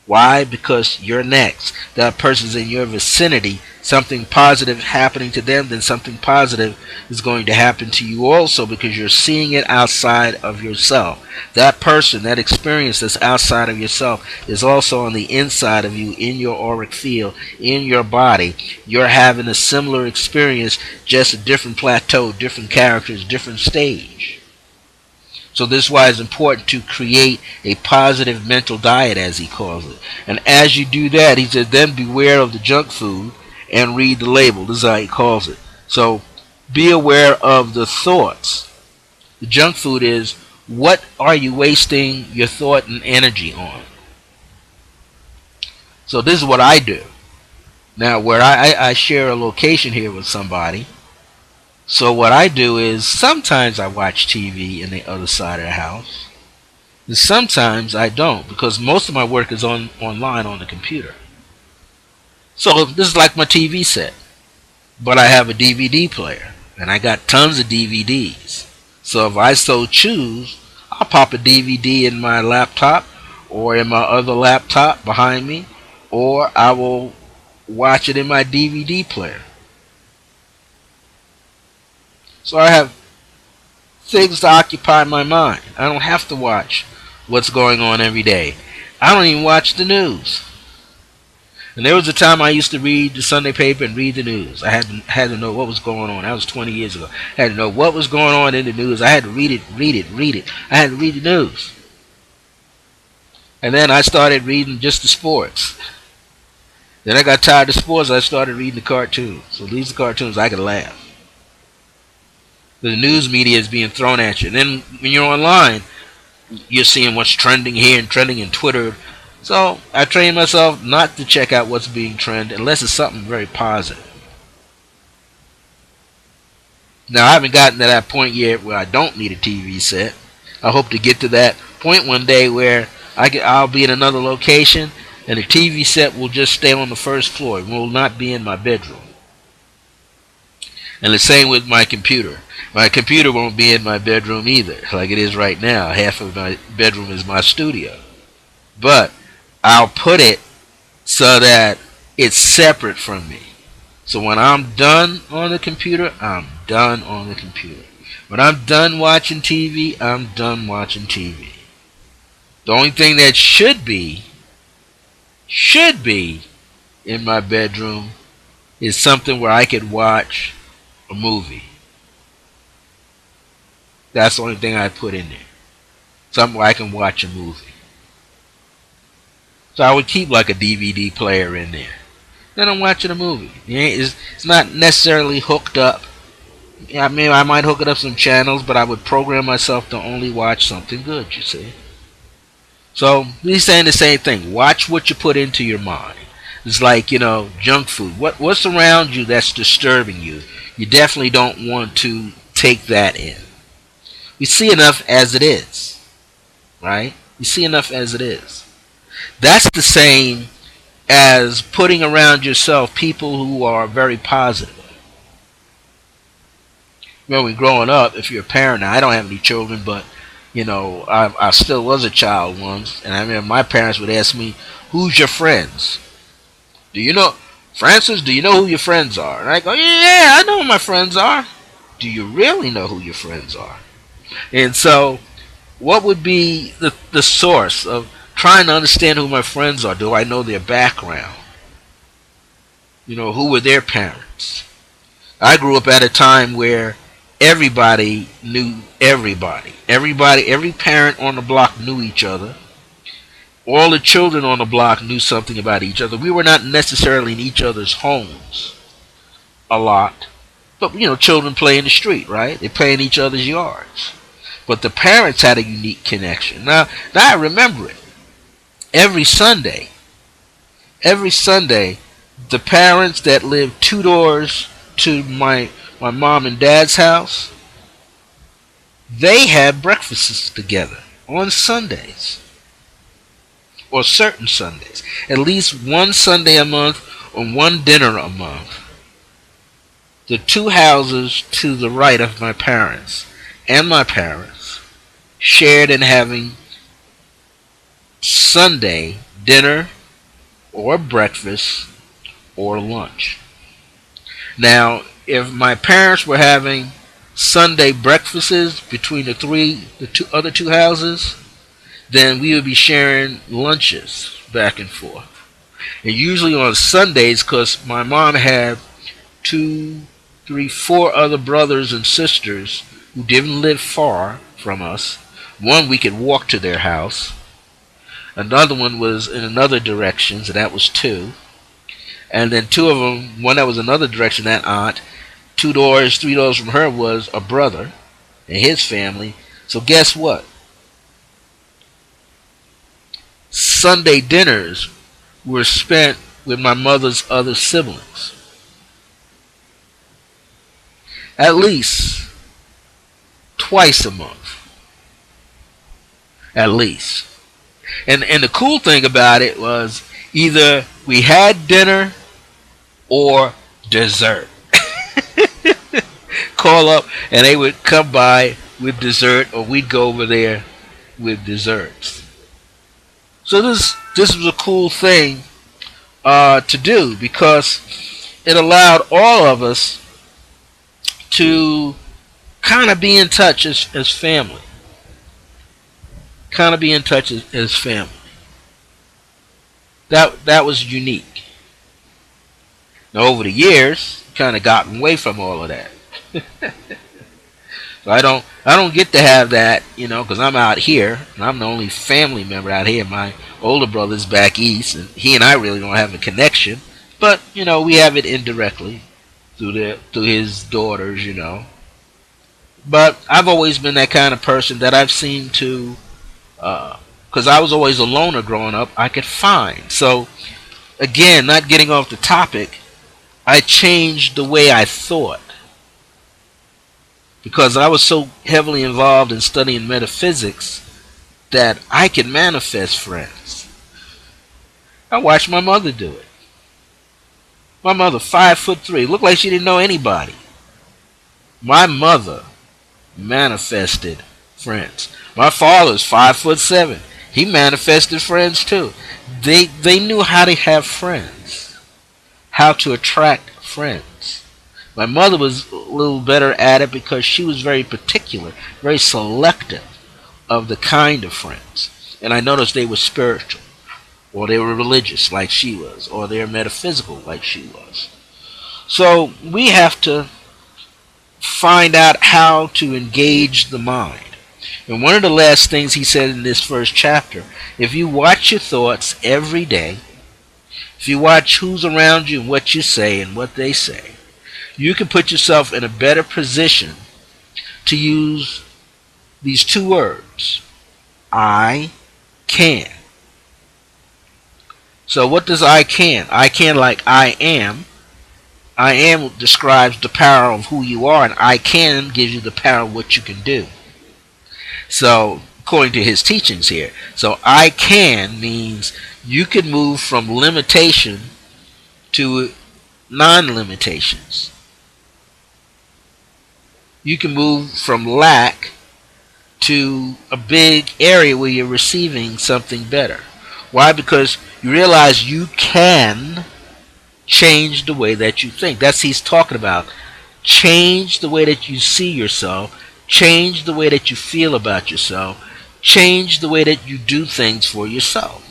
Why? Because you're next. That person's in your vicinity. Something positive happening to them, then something positive is going to happen to you also, because you're seeing it outside of yourself. That person, that experience that's outside of yourself is also on the inside of you, in your auric field, in your body. You're having a similar experience, just a different plateau, different characters, different stage. So this is why it's important to create a positive mental diet, as he calls it. And as you do that, he says, then beware of the junk food and read the label. This is how he calls it. So be aware of the thoughts. The junk food is, what are you wasting your thought and energy on? So this is what I do. Now, where I share a location here with somebody. So what I do is, sometimes I watch TV in the other side of the house. And sometimes I don't, because most of my work is online on the computer. So this is like my TV set, but I have a DVD player. And I got tons of DVDs. So if I so choose, I'll pop a DVD in my laptop or in my other laptop behind me, or I will watch it in my DVD player. So I have things to occupy my mind. I don't have to watch what's going on every day. I don't even watch the news. And there was a time I used to read the Sunday paper and read the news. I had to know what was going on. That was 20 years ago. I had to know what was going on in the news. I had to read it. I had to read the news. And then I started reading just the sports. Then I got tired of sports. I started reading the cartoons. So these are cartoons I could laugh. The news media is being thrown at you. And then when you're online, you're seeing what's trending here and trending in Twitter. So I train myself not to check out what's being trended unless it's something very positive. Now I haven't gotten to that point yet where I don't need a TV set. I hope to get to that point one day where I'll be in another location and the TV set will just stay on the first floor. It will not be in my bedroom. And the same with my computer. My computer won't be in my bedroom either, like it is right now. Half of my bedroom is my studio. But I'll put it so that it's separate from me. So when I'm done on the computer, I'm done on the computer. When I'm done watching TV, I'm done watching TV. The only thing that should be in my bedroom is something where I could watch a movie. That's the only thing I put in there. Something where I can watch a movie. So I would keep like a DVD player in there. Then I'm watching a movie. It's not necessarily hooked up. I mean, I might hook it up some channels, but I would program myself to only watch something good, you see. So he's saying the same thing. Watch what you put into your mind. It's like, junk food. What's around you that's disturbing you? You definitely don't want to take that in. We see enough as it is, right? You see enough as it is. That's the same as putting around yourself people who are very positive. When growing up, if you're a parent, now I don't have any children, but I still was a child once, and I remember my parents would ask me, "Who's your friends? Do you know, Francis? Do you know who your friends are?" And I go, "Yeah, I know who my friends are." Do you really know who your friends are? And so, what would be the source of trying to understand who my friends are? Do I know their background? Who were their parents? I grew up at a time where everybody knew everybody. Every parent on the block knew each other. All the children on the block knew something about each other. We were not necessarily in each other's homes a lot. But, children play in the street, right? They play in each other's yards. But the parents had a unique connection. Now I remember it. Every Sunday, the parents that lived 2 doors to my mom and dad's house, they had breakfasts together on Sundays. Or certain Sundays. At least one Sunday a month or one dinner a month. The 2 houses to the right of my parents and my parents shared in having Sunday dinner or breakfast or lunch. Now, if my parents were having Sunday breakfasts between the other two houses, then we would be sharing lunches back and forth. And usually on Sundays, because my mom had 2, 3, 4 other brothers and sisters who didn't live far from us. One, we could walk to their house. Another one was in another direction, so that was 2. And then 2 of them, one that was another direction, that aunt, 2 doors, 3 doors from her was a brother and his family. So guess what? Sunday dinners were spent with my mother's other siblings. At least twice a month. At least. And the cool thing about it was either we had dinner or dessert. call up and they would come by with dessert, or we'd go over there with desserts. So this was a cool thing to do, because it allowed all of us to kind of be in touch as family. Kind of be in touch as family. That was unique. Now over the years, kind of gotten away from all of that. So I don't get to have that, because I'm out here and I'm the only family member out here. My older brother's back east, and he and I really don't have a connection. But we have it indirectly through his daughters. But I've always been that kind of person that I've seen to, because I was always a loner growing up, I could find. So again, not getting off the topic, I changed the way I thought. Because I was so heavily involved in studying metaphysics that I could manifest friends. I watched my mother do it. My mother, 5'3", looked like she didn't know anybody. My mother manifested friends. My father's 5'7". He manifested friends too. They knew how to have friends, how to attract friends. My mother was a little better at it because she was very particular, very selective of the kind of friends. And I noticed they were spiritual, or they were religious like she was, or they were metaphysical like she was. So we have to find out how to engage the mind. And one of the last things he said in this first chapter, if you watch your thoughts every day, if you watch who's around you and what you say and what they say, you can put yourself in a better position to use these two words, I can. So what does I can? I can, like I am. I am describes the power of who you are, and I can gives you the power of what you can do. So according to his teachings here, so I can means you can move from limitation to non-limitations. You can move from lack to a big area where you're receiving something better. Why? Because you realize you can change the way that you think. That's what he's talking about. Change the way that you see yourself. Change the way that you feel about yourself. Change the way that you do things for yourself.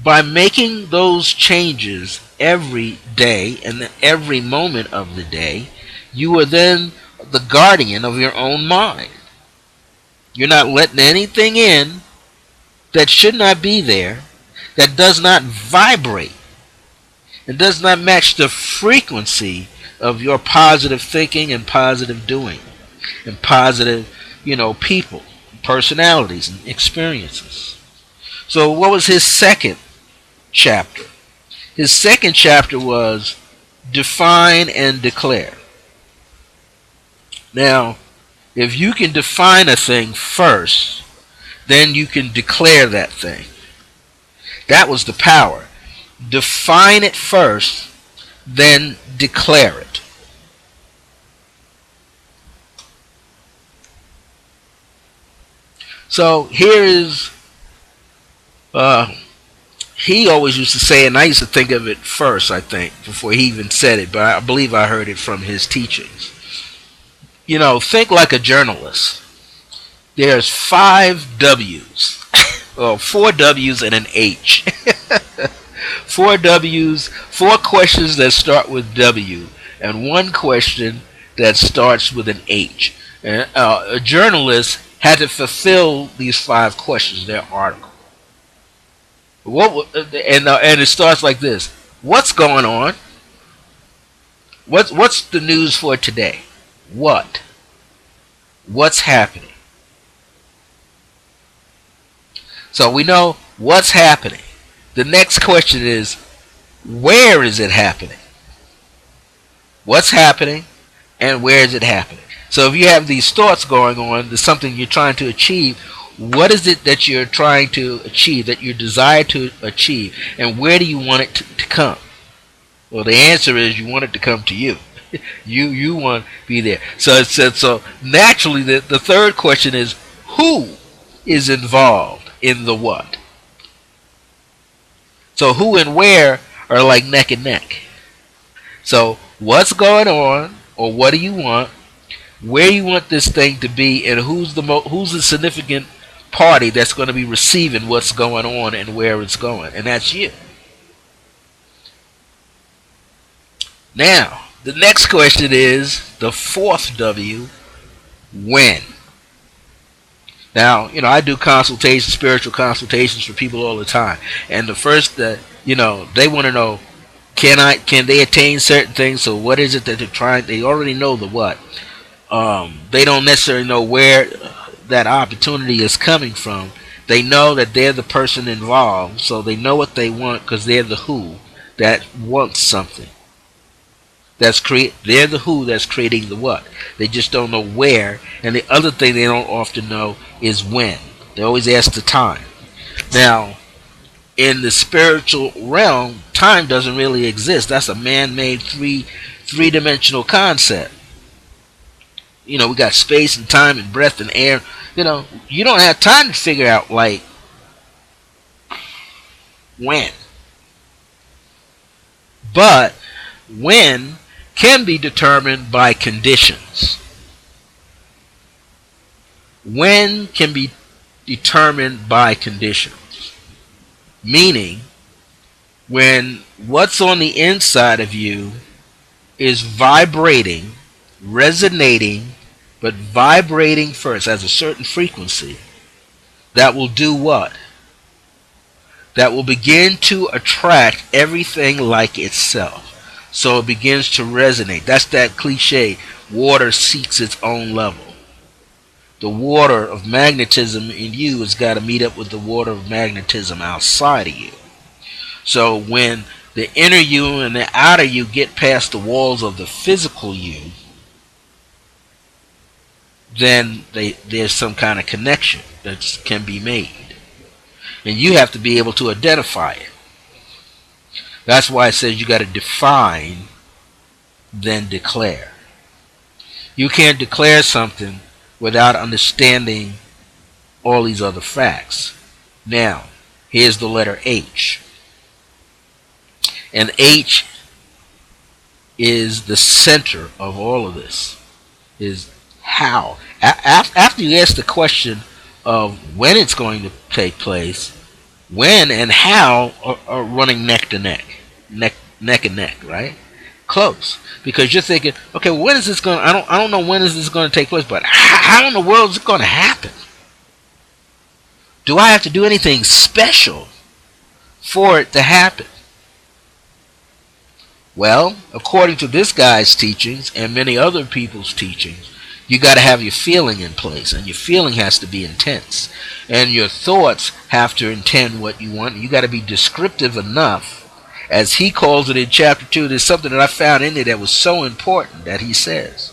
By making those changes every day and every moment of the day, you are then the guardian of your own mind. You're not letting anything in that should not be there, that does not vibrate, and does not match the frequency of your positive thinking and positive doing, and positive, people, personalities, and experiences. So what was his second chapter? His second chapter was define and declare. Now, if you can define a thing first, then you can declare that thing. That was the power. Define it first, then declare it. So here is, he always used to say, and I used to think of it first, I think, before he even said it, but I believe I heard it from his teachings. Think like a journalist. There's 5 W's, or 4 W's and an H. 4 W's, 4 questions that start with W, and 1 question that starts with an H. And, a journalist had to fulfill these 5 questions in their article. And it starts like this: what's going on? What's the news for today? What's happening? So we know what's happening. The next question is, where is it happening? What's happening and where is it happening? So if you have these thoughts going on, there's something you're trying to achieve. What is it that you're trying to achieve, that you desire to achieve, and where do you want it to come? Well, the answer is you want it to come to you. You want to be there. So it said, so naturally the third question is, who is involved in the what? So who and where are like neck and neck. So what's going on, or what do you want? Where you want this thing to be, and who's the significant party that's going to be receiving what's going on and where it's going, and that's you. Now, the next question is the fourth W, when. Now, I do consultations, spiritual consultations for people all the time, and the first that they want to know, can they attain certain things? So what is it that they're trying? They already know the what. They don't necessarily know where that opportunity is coming from. They know that they're the person involved, so they know what they want because they're the who that wants something. They're the who that's creating the what. They just don't know where. And the other thing they don't often know is when. They always ask the time. Now, in the spiritual realm, time doesn't really exist. That's a man-made three-dimensional concept. We got space and time and breath and air. You don't have time to figure out like when. But when can be determined by conditions. When can be determined by conditions. Meaning, when what's on the inside of you is vibrating, resonating, but vibrating first as a certain frequency, that will do what? That will begin to attract everything like itself. So it begins to resonate. That's that cliche, water seeks its own level. The water of magnetism in you has got to meet up with the water of magnetism outside of you. So when the inner you and the outer you get past the walls of the physical you, then there's some kind of connection that can be made. And you have to be able to identify it. That's why it says you got to define, then declare. You can't declare something without understanding all these other facts. Now, here's the letter H. And H is the center of all of this. Is how. After you ask the question of when it's going to take place, when and how are running neck and neck, right? Close, because you're thinking, okay, when is this going? I don't know when is this going to take place, but how in the world is it going to happen? Do I have to do anything special for it to happen? Well, according to this guy's teachings and many other people's teachings, you got to have your feeling in place, and your feeling has to be intense, and your thoughts have to intend what you want. You got to be descriptive enough, as he calls it in chapter 2. There's something that I found in there that was so important that he says.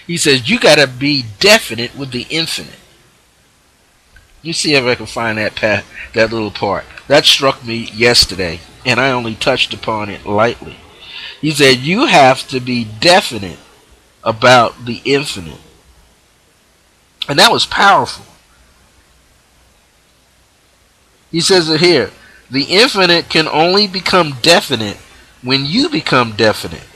He says you got to be definite with the infinite. You see if I can find that little part. That struck me yesterday, and I only touched upon it lightly. He said you have to be definite about the infinite. And that was powerful. He says it here. The infinite can only become definite when you become definite.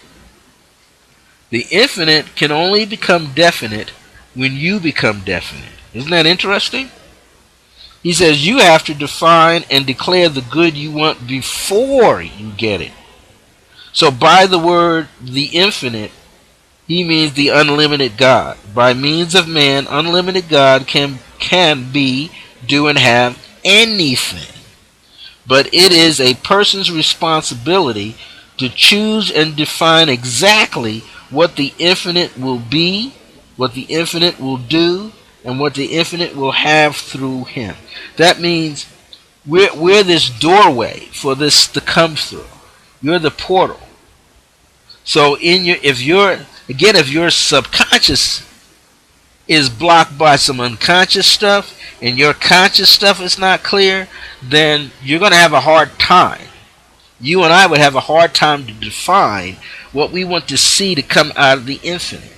The infinite can only become definite when you become definite. Isn't that interesting? He says you have to define and declare the good you want before you get it. So by the word the infinite, he means the unlimited God. By means of man, unlimited God can be, do, and have anything. But it is a person's responsibility to choose and define exactly what the infinite will be, what the infinite will do, and what the infinite will have through him. That means we're this doorway for this to come through. You're the portal. So if your subconscious is blocked by some unconscious stuff, and your conscious stuff is not clear, then you're going to have a hard time. You and I would have a hard time to define what we want to see to come out of the infinite.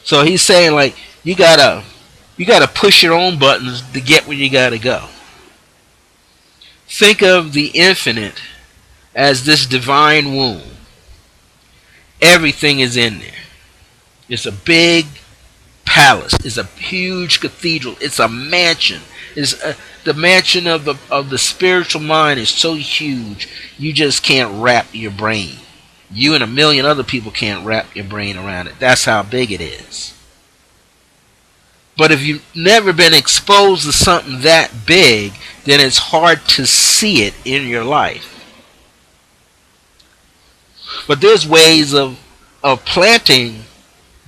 So he's saying, like, you gotta push your own buttons to get where you gotta go. Think of the infinite as this divine womb. Everything is in there. It's a big palace. It's a huge cathedral. It's a mansion. The mansion of the spiritual mind is so huge you just can't wrap your brain. You and a million other people can't wrap your brain around it. That's how big it is. But if you've never been exposed to something that big, then it's hard to see it in your life. But there's ways of planting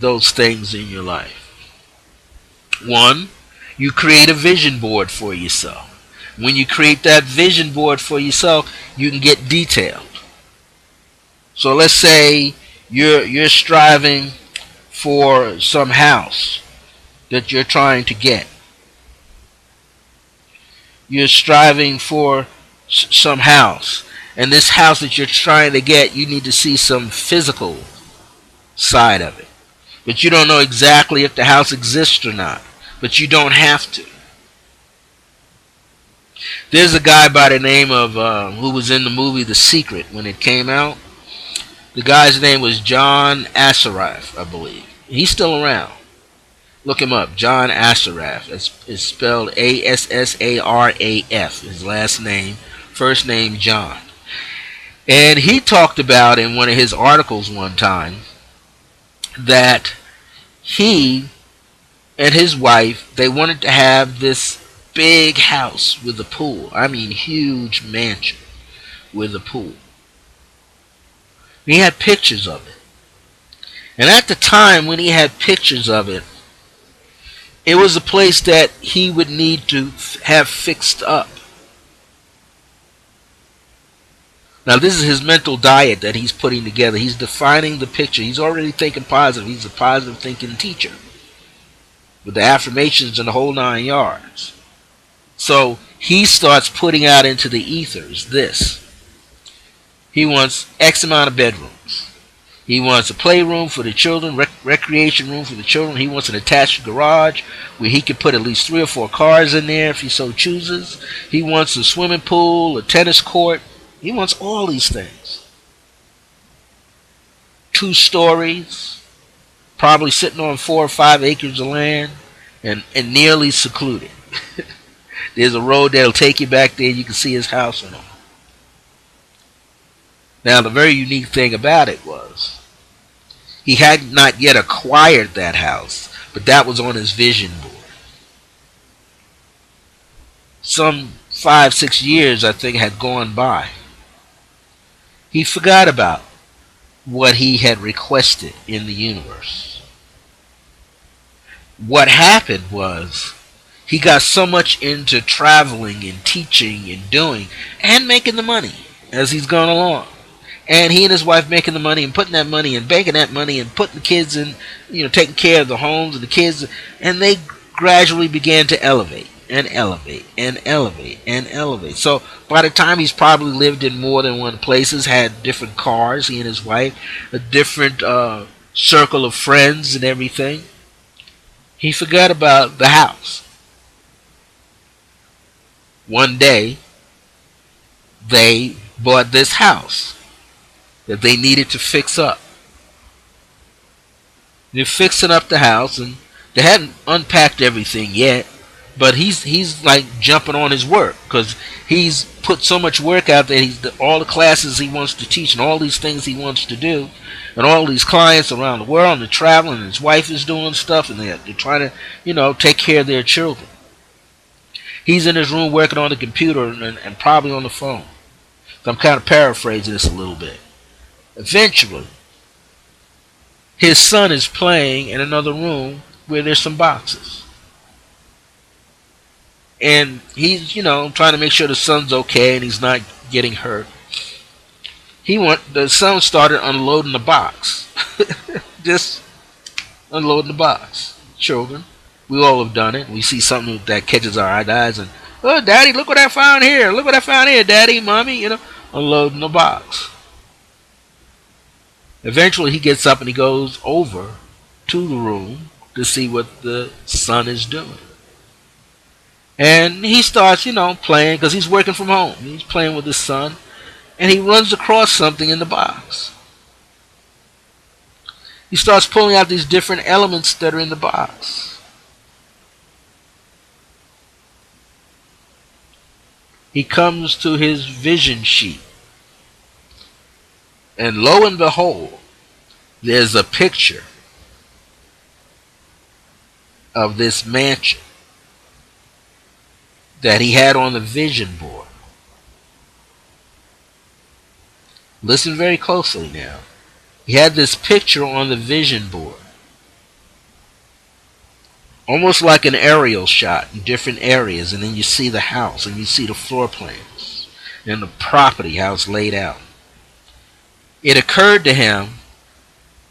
those things in your life. One, you create a vision board for yourself. When you create that vision board for yourself, you can get detailed. So let's say you're striving for some house that you're trying to get. You're striving for some house. And this house that you're trying to get, you need to see some physical side of it. But you don't know exactly if the house exists or not. But you don't have to. There's a guy by the name of, who was in the movie The Secret when it came out. The guy's name was John Assaraf, I believe. He's still around. Look him up. John Assaraf. It's spelled Assaraf. His last name. First name John. And he talked about in one of his articles one time that he and his wife, they wanted to have this big house with a pool. I mean, huge mansion with a pool. He had pictures of it. And at the time when he had pictures of it, it was a place that he would need to have fixed up. Now this is his mental diet that he's putting together. He's defining the picture. He's already thinking positive. He's a positive thinking teacher with the affirmations and the whole 9 yards. So he starts putting out into the ethers this. He wants X amount of bedrooms. He wants a playroom for the children, recreation room for the children. He wants an attached garage where he can put at least 3 or 4 cars in there if he so chooses. He wants a swimming pool, a tennis court. He wants all these things. 2 stories, probably sitting on 4 or 5 acres of land, and nearly secluded. There's a road that'll take you back there. You can see his house and all. Now, the very unique thing about it was he had not yet acquired that house, but that was on his vision board. Some 5-6 years, I think, had gone by. He forgot about what he had requested in the universe. What happened was he got so much into traveling and teaching and doing and making the money as he's gone along. And he and his wife making the money and putting that money and banking that money and putting the kids in, taking care of the homes and the kids. And they gradually began to elevate and elevate and elevate and elevate. So by the time he's probably lived in more than one places, had different cars, he and his wife, a different circle of friends and everything, he forgot about the house. One day, they bought this house that they needed to fix up. They're fixing up the house, and they hadn't unpacked everything yet, but he's like jumping on his work because he's put so much work out there. All the classes he wants to teach and all these things he wants to do, and all these clients around the world, and they're traveling, and his wife is doing stuff, and they're trying to take care of their children. He's in his room working on the computer and probably on the phone. So I'm kind of paraphrasing this a little bit. Eventually, his son is playing in another room where there's some boxes. And he's, trying to make sure the son's okay and he's not getting hurt. The son started unloading the box. Just unloading the box. Children, we all have done it. We see something that catches our eyes, and oh, Daddy, look what I found here. Look what I found here, Daddy, Mommy. Unloading the box. Eventually, he gets up and he goes over to the room to see what the son is doing. And he starts, playing because he's working from home. He's playing with his son, and he runs across something in the box. He starts pulling out these different elements that are in the box. He comes to his vision sheet, and lo and behold, there's a picture of this mansion that he had on the vision board. Listen very closely now. He had this picture on the vision board, almost like an aerial shot in different areas, and then you see the house, and you see the floor plans, and the property, how it's laid out. It occurred to him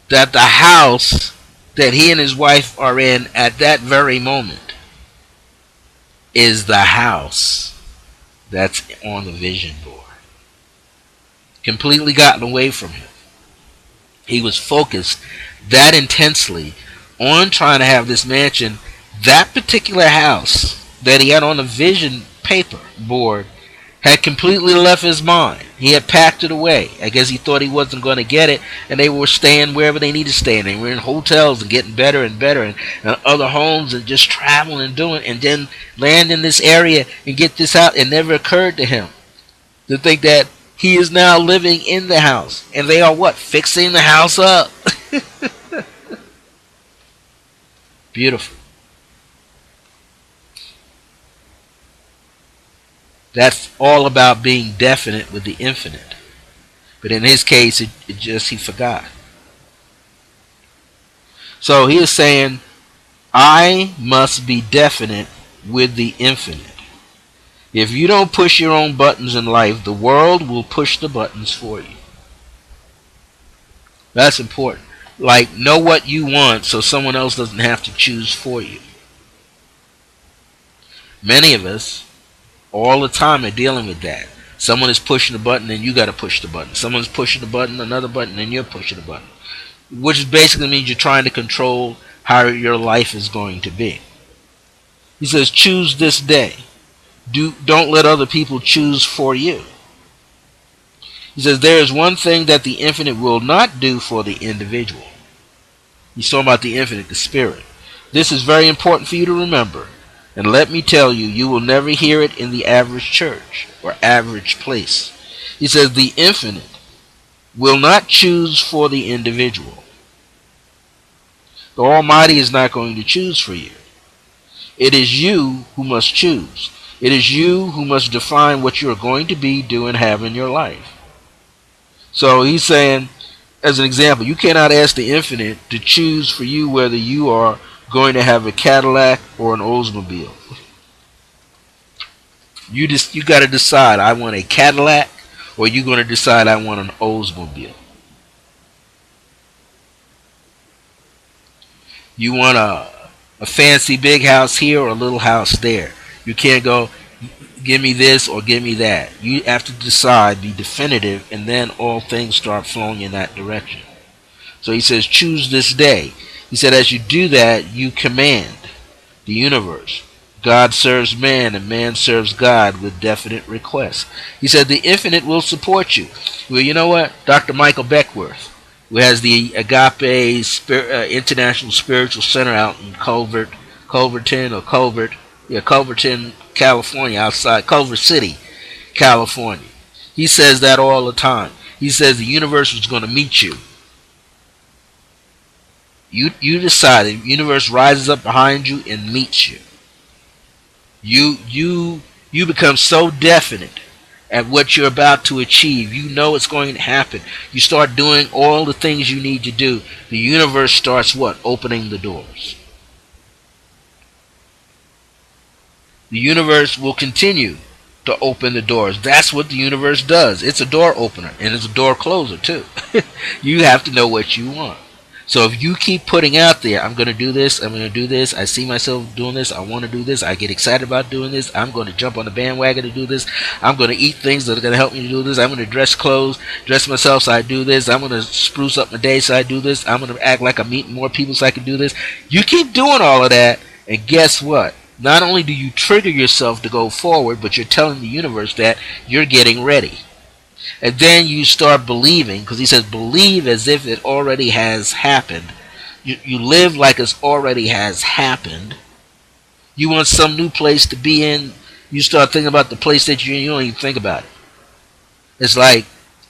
that the house that he and his wife are in at that very moment is the house that's on the vision board. Completely gotten away from him. He was focused that intensely on trying to have this mansion, that particular house that he had on the vision paper board had completely left his mind. He had packed it away. I guess he thought he wasn't going to get it, and they were staying wherever they needed to stay. And they were in hotels and getting better and better, and other homes, and just traveling and doing, and then land in this area and get this out. It never occurred to him to think that he is now living in the house, and they are what? Fixing the house up. Beautiful. That's all about being definite with the infinite. But in his case, he forgot. So he is saying, I must be definite with the infinite. If you don't push your own buttons in life, the world will push the buttons for you. That's important. Like, know what you want so someone else doesn't have to choose for you. Many of us, all the time, are dealing with that. Someone is pushing the button, and you got to push the button. Someone's pushing the button, another button, and you're pushing the button. Which basically means you're trying to control how your life is going to be. He says, choose this day. Don't let other people choose for you. He says, there is one thing that the infinite will not do for the individual. He's talking about the infinite, the spirit. This is very important for you to remember. And let me tell you, you will never hear it in the average church or average place. He says the infinite will not choose for the individual. The Almighty is not going to choose for you. It is you who must choose. It is you who must define what you are going to be, do, and have in your life. So he's saying, as an example, you cannot ask the infinite to choose for you whether you are going to have a Cadillac or an Oldsmobile. You got to decide, I want a Cadillac, or you're going to decide I want an Oldsmobile. You want a fancy big house here or a little house there. You can't go, give me this or give me that. You have to decide, be definitive, and then all things start flowing in that direction. So he says, choose this day. He said, as you do that, you command the universe. God serves man, and man serves God with definite requests. He said, the infinite will support you. Well, you know what? Dr. Michael Beckworth, who has the Agape International Spiritual Center out in Culverton, California, outside Culver City, California. He says that all the time. He says the universe was going to meet you. You decide. The universe rises up behind you and meets you. You become so definite at what you're about to achieve. You know it's going to happen. You start doing all the things you need to do. The universe starts what? Opening the doors. The universe will continue to open the doors. That's what the universe does. It's a door opener, and it's a door closer too. You have to know what you want. So if you keep putting out there, I'm going to do this, I'm going to do this, I see myself doing this, I want to do this, I get excited about doing this, I'm going to jump on the bandwagon to do this, I'm going to eat things that are going to help me to do this, I'm going to dress myself so I do this, I'm going to spruce up my day so I do this, I'm going to act like I'm meeting more people so I can do this. You keep doing all of that, and guess what? Not only do you trigger yourself to go forward, but you're telling the universe that you're getting ready. And then you start believing, because he says believe as if it already has happened. You live like it already has happened. You want some new place to be in, you start thinking about the place that you're in, you don't even think about it. It's like,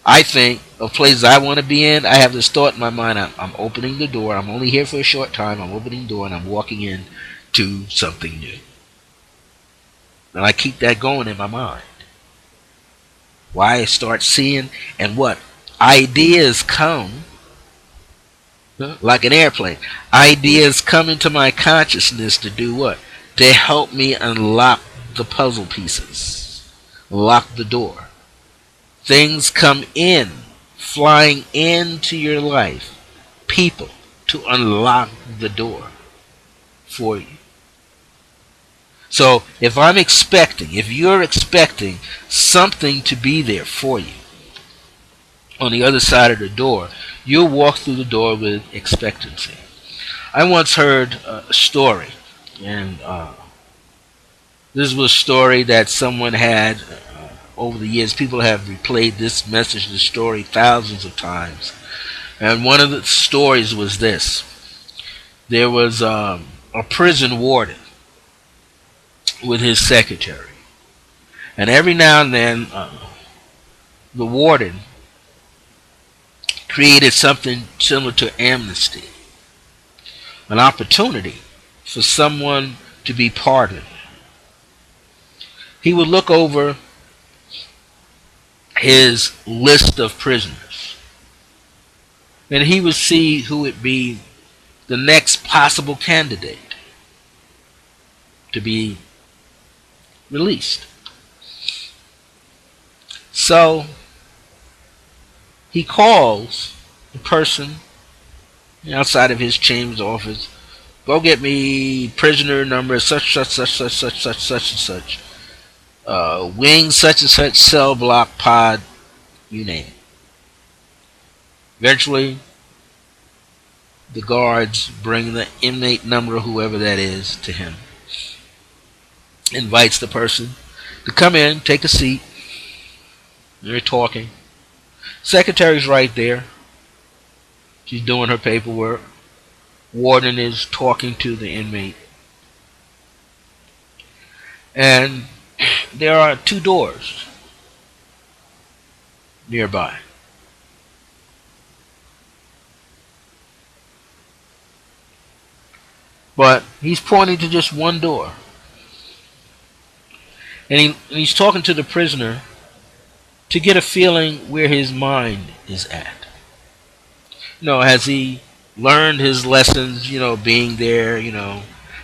I think of places I want to be in, I have this thought in my mind, I'm opening the door, I'm only here for a short time, I'm opening the door and I'm walking in to something new. And I keep that going in my mind. Why? I start seeing, and what? Ideas come, like an airplane. Ideas come into my consciousness to do what? To help me unlock the puzzle pieces. Lock the door. Things come in, flying into your life. People to unlock the door for you. So if you're expecting something to be there for you on the other side of the door, you'll walk through the door with expectancy. I once heard a story, and this was a story that someone had over the years. People have replayed this message, this story, thousands of times. And one of the stories was this. There was a prison warden with his secretary. And every now and then, the warden created something similar to amnesty, an opportunity for someone to be pardoned. He would look over his list of prisoners, and he would see who would be the next possible candidate to be released. So he calls the person outside of his chambers office, go get me prisoner number such and such, wing such and such, cell block, pod, you name it. Eventually, the guards bring the inmate number, whoever that is, to him. Invites the person to come in, take a seat. They're talking. Secretary's right there. She's doing her paperwork. Warden is talking to the inmate. And there are two doors nearby. But he's pointing to just one door. And he's talking to the prisoner to get a feeling where his mind is at. Has he learned his lessons, being there,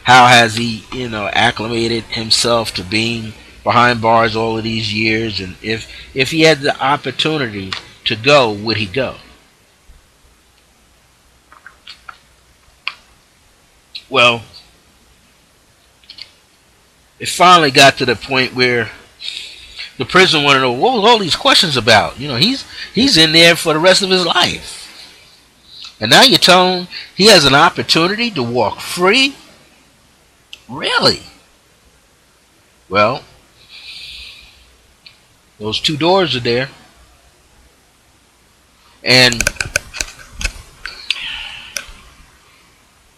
how has he, acclimated himself to being behind bars all of these years, and if he had the opportunity to go, would he go? Well, it finally got to the point where the prison wanted to know, what was all these questions about? He's in there for the rest of his life. And now you're telling him he has an opportunity to walk free? Really? Well, those two doors are there. And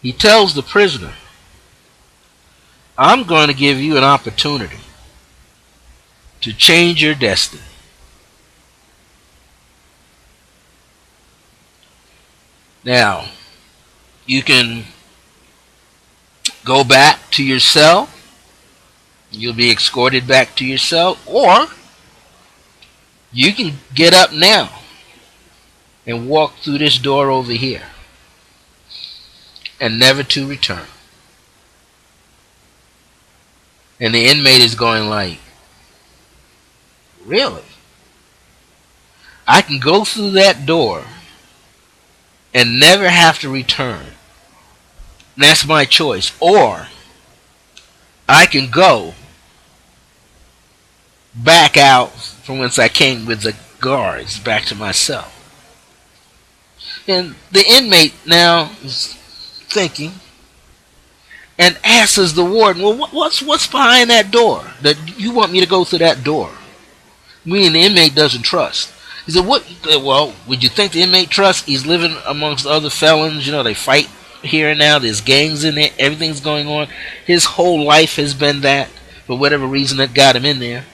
he tells the prisoner, I'm going to give you an opportunity to change your destiny. Now, you can go back to your cell. You'll be escorted back to your cell. Or you can get up now and walk through this door over here and never to return. And the inmate is going like, really? I can go through that door and never have to return. And that's my choice. Or I can go back out from whence I came with the guards back to my cell. And the inmate now is thinking and asks the warden, well, what's behind that door? That you want me to go through that door? Meaning the inmate doesn't trust. He said, what? Well, would you think the inmate trusts? He's living amongst other felons. You know, they fight here and now. There's gangs in it. Everything's going on. His whole life has been that, for whatever reason that got him in there.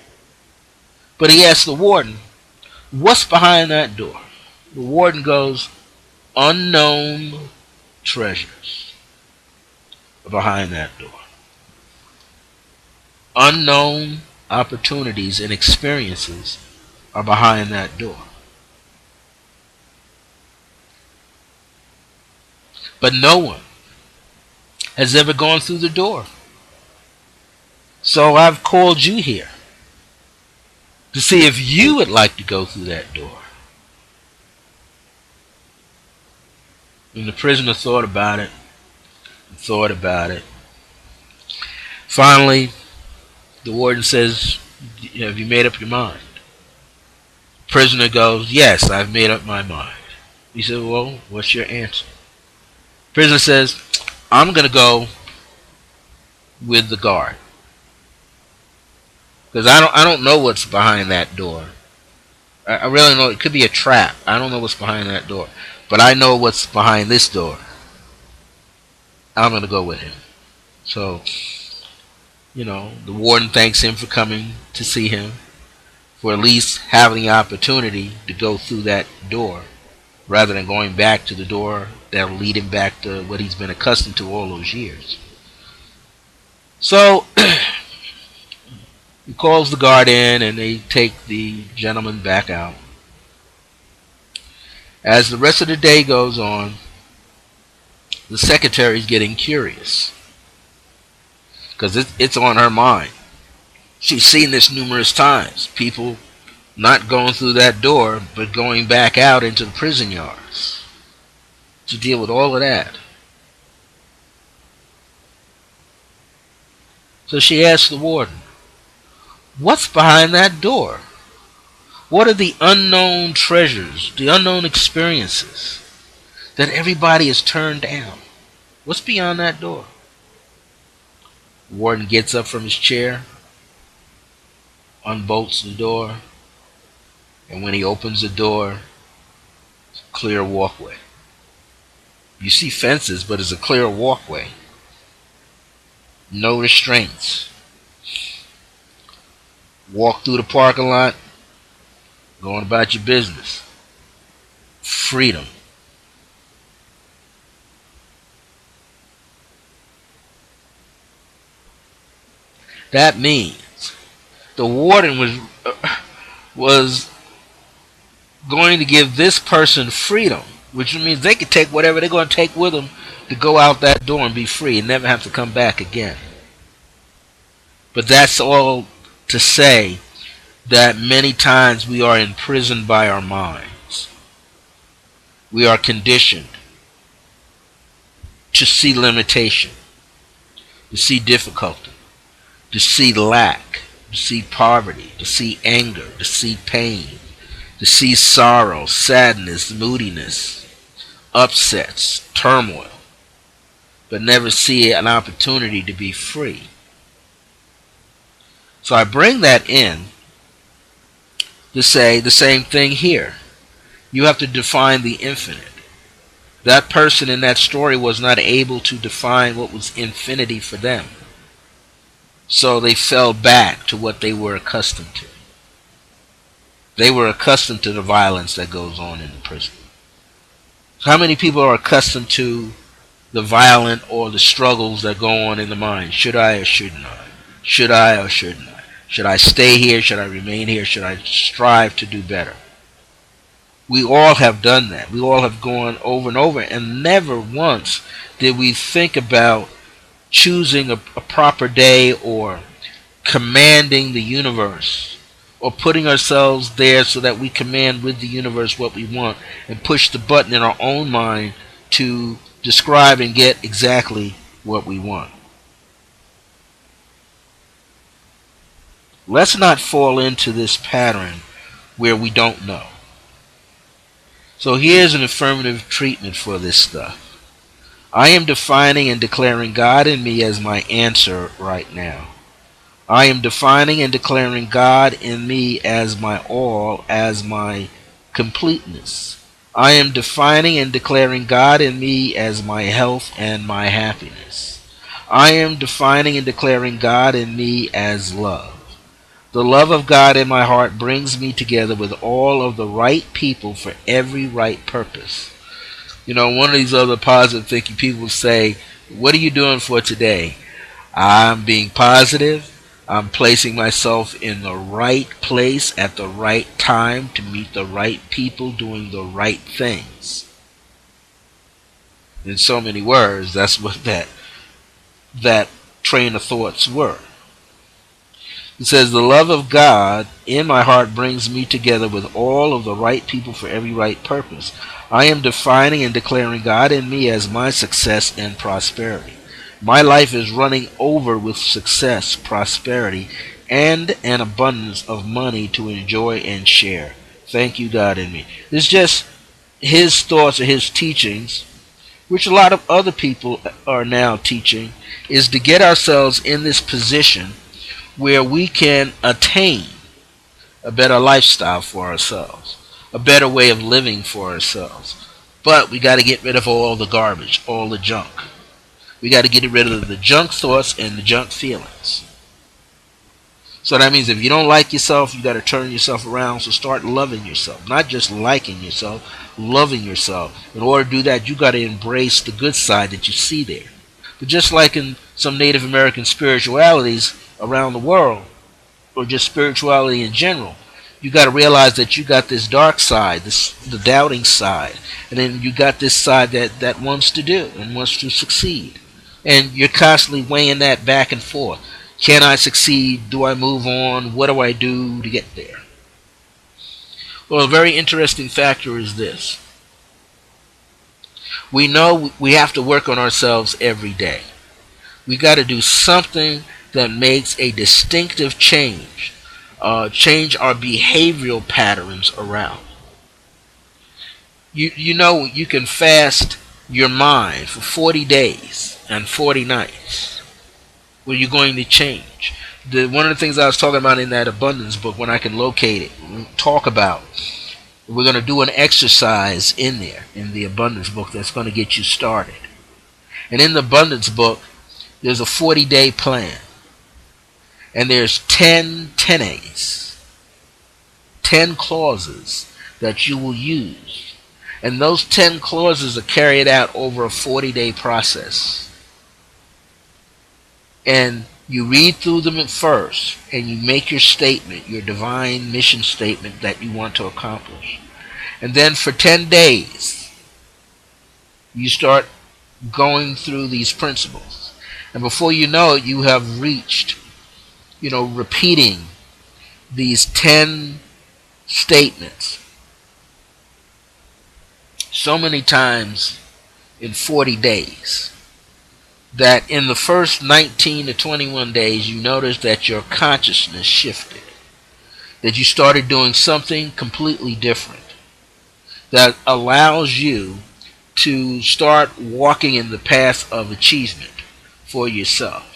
But he asked the warden, what's behind that door? The warden goes, unknown treasures are behind that door. Unknown opportunities and experiences are behind that door. But no one has ever gone through the door. So I've called you here to see if you would like to go through that door. And the prisoner thought about it, and thought about it. Finally, the warden says, have you made up your mind? The prisoner goes, yes, I've made up my mind. He said, well, what's your answer? The prisoner says, I'm going to go with the guard. Because I don't know what's behind that door. I really know it could be a trap. I don't know what's behind that door. But I know what's behind this door. I'm going to go with him. So, you know, the warden thanks him for coming to see him, for at least having the opportunity to go through that door, rather than going back to the door that'll lead him back to what he's been accustomed to all those years. So, he calls the guard in, and they take the gentleman back out. As the rest of the day goes on, the secretary's getting curious, because it's on her mind. She's seen this numerous times. People not going through that door, but going back out into the prison yards to deal with all of that. So she asks the warden, what's behind that door? What are the unknown treasures, the unknown experiences that everybody has turned down? What's beyond that door? The warden gets up from his chair, unbolts the door, and when he opens the door, it's a clear walkway. You see fences, but it's a clear walkway. No restraints. Walk through the parking lot, going about your business. Freedom. That means the warden was going to give this person freedom, which means they could take whatever they're going to take with them to go out that door and be free and never have to come back again. But that's all to say that many times we are imprisoned by our minds. We are conditioned to see limitation, to see difficulty, to see lack, to see poverty, to see anger, to see pain, to see sorrow, sadness, moodiness, upsets, turmoil, but never see an opportunity to be free. So I bring that in to say the same thing here. You have to define the infinite. That person in that story was not able to define what was infinity for them. So they fell back to what they were accustomed to. They were accustomed to the violence that goes on in the prison. So how many people are accustomed to the violent or the struggles that go on in the mind? Should I or shouldn't I? Should I or shouldn't I? Should I stay here? Should I remain here? Should I strive to do better? We all have done that. We all have gone over and over, and never once did we think about choosing a proper day or commanding the universe or putting ourselves there so that we command with the universe what we want and push the button in our own mind to describe and get exactly what we want. Let's not fall into this pattern where we don't know. So here's an affirmative treatment for this stuff. I am defining and declaring God in me as my answer right now. I am defining and declaring God in me as my all, as my completeness. I am defining and declaring God in me as my health and my happiness. I am defining and declaring God in me as love. The love of God in my heart brings me together with all of the right people for every right purpose. You know, one of these other positive thinking people say, what are you doing for today? I'm being positive. I'm placing myself in the right place at the right time to meet the right people doing the right things. In so many words, that's what that train of thoughts were. It says, the love of God in my heart brings me together with all of the right people for every right purpose. I am defining and declaring God in me as my success and prosperity. My life is running over with success, prosperity, and an abundance of money to enjoy and share. Thank you, God in me. It's just his thoughts or his teachings, which a lot of other people are now teaching, is to get ourselves in this position where we can attain a better lifestyle for ourselves, a better way of living for ourselves. But we got to get rid of all the garbage, all the junk. We got to get rid of the junk thoughts and the junk feelings. So that means if you don't like yourself, you got to turn yourself around. So start loving yourself. Not just liking yourself, loving yourself. In order to do that, you got to embrace the good side that you see there. But just like in some Native American spiritualities around the world, or just spirituality in general, you got to realize that you got this dark side, the doubting side, and then you got this side that wants to do and wants to succeed. And you're constantly weighing that back and forth. Can I succeed? Do I move on? What do I do to get there? Well, a very interesting factor is this. We know we have to work on ourselves every day. We got to do something that makes a distinctive change. Change our behavioral patterns around. You know you can fast your mind for 40 days and 40 nights. Well, you're going to change. One of the things I was talking about in that abundance book, when I can locate it, talk about, we're going to do an exercise in there, in the abundance book, that's going to get you started. And in the abundance book, there's a 40-day plan. And there's 10 10As, 10 clauses that you will use. And those 10 clauses are carried out over a 40-day process. And you read through them at first, and you make your statement, your divine mission statement that you want to accomplish. And then for 10 days, you start going through these principles. And before you know it, you have reached, repeating these 10 statements so many times in 40 days that in the first 19 to 21 days you notice that your consciousness shifted, that you started doing something completely different that allows you to start walking in the path of achievement for yourself.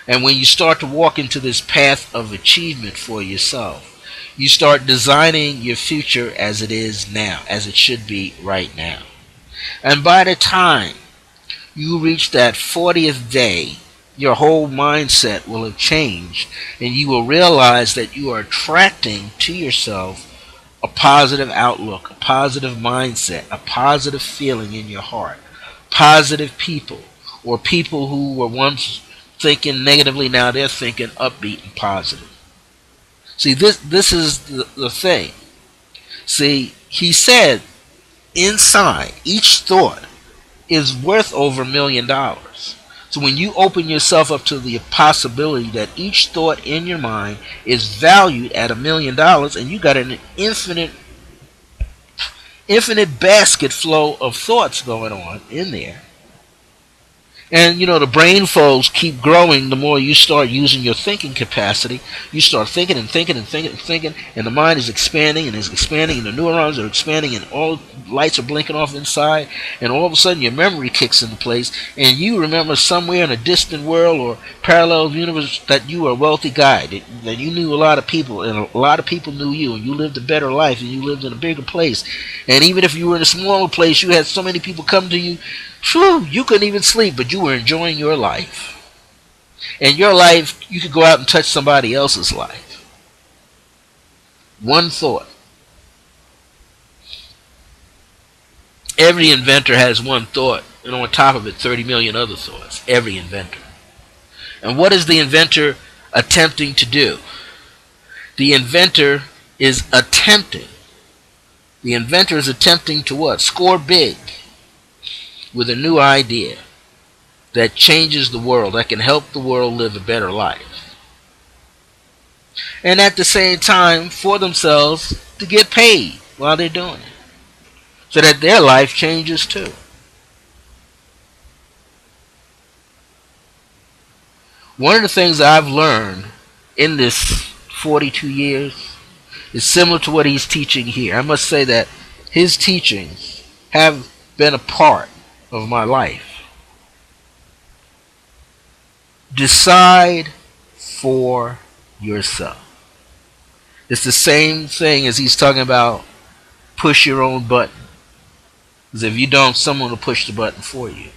And when you start to walk into this path of achievement for yourself, you start designing your future as it is now, as it should be right now. And by the time you reach that 40th day, your whole mindset will have changed, and you will realize that you are attracting to yourself a positive outlook, a positive mindset, a positive feeling in your heart, positive people, or people who were once thinking negatively, now they're thinking upbeat and positive. See, this is the thing. See, he said inside each thought is worth over $1 million. So when you open yourself up to the possibility that each thought in your mind is valued at $1,000,000, and you got an infinite basket flow of thoughts going on in there. And the brain folds keep growing the more you start using your thinking capacity. You start thinking and thinking and thinking and thinking, and the mind is expanding and is expanding, and the neurons are expanding, and all lights are blinking off inside, and all of a sudden your memory kicks into place, and you remember somewhere in a distant world or parallel universe that you were a wealthy guy, that you knew a lot of people, and a lot of people knew you, and you lived a better life, and you lived in a bigger place. And even if you were in a smaller place, you had so many people come to you. Phew, you couldn't even sleep, but you were enjoying your life. And your life, you could go out and touch somebody else's life. One thought. Every inventor has one thought, and on top of it, 30 million other thoughts. Every inventor. And what is the inventor attempting to do? The inventor is attempting. The inventor is attempting to what? Score big with a new idea that changes the world, that can help the world live a better life. And at the same time, for themselves to get paid while they're doing it, so that their life changes too. One of the things I've learned in this 42 years is similar to what he's teaching here. I must say that his teachings have been a part of my life. Decide for yourself. It's the same thing as he's talking about push your own button. Because if you don't, someone will push the button for you.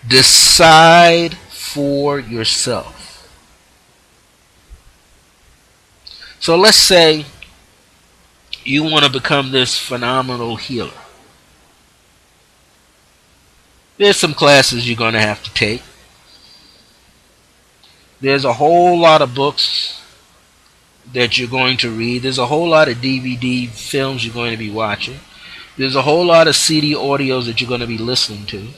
Decide for yourself. So let's say you want to become this phenomenal healer. There's some classes you're going to have to take. There's a whole lot of books that you're going to read. There's a whole lot of DVD films you're going to be watching. There's a whole lot of CD audios that you're going to be listening to.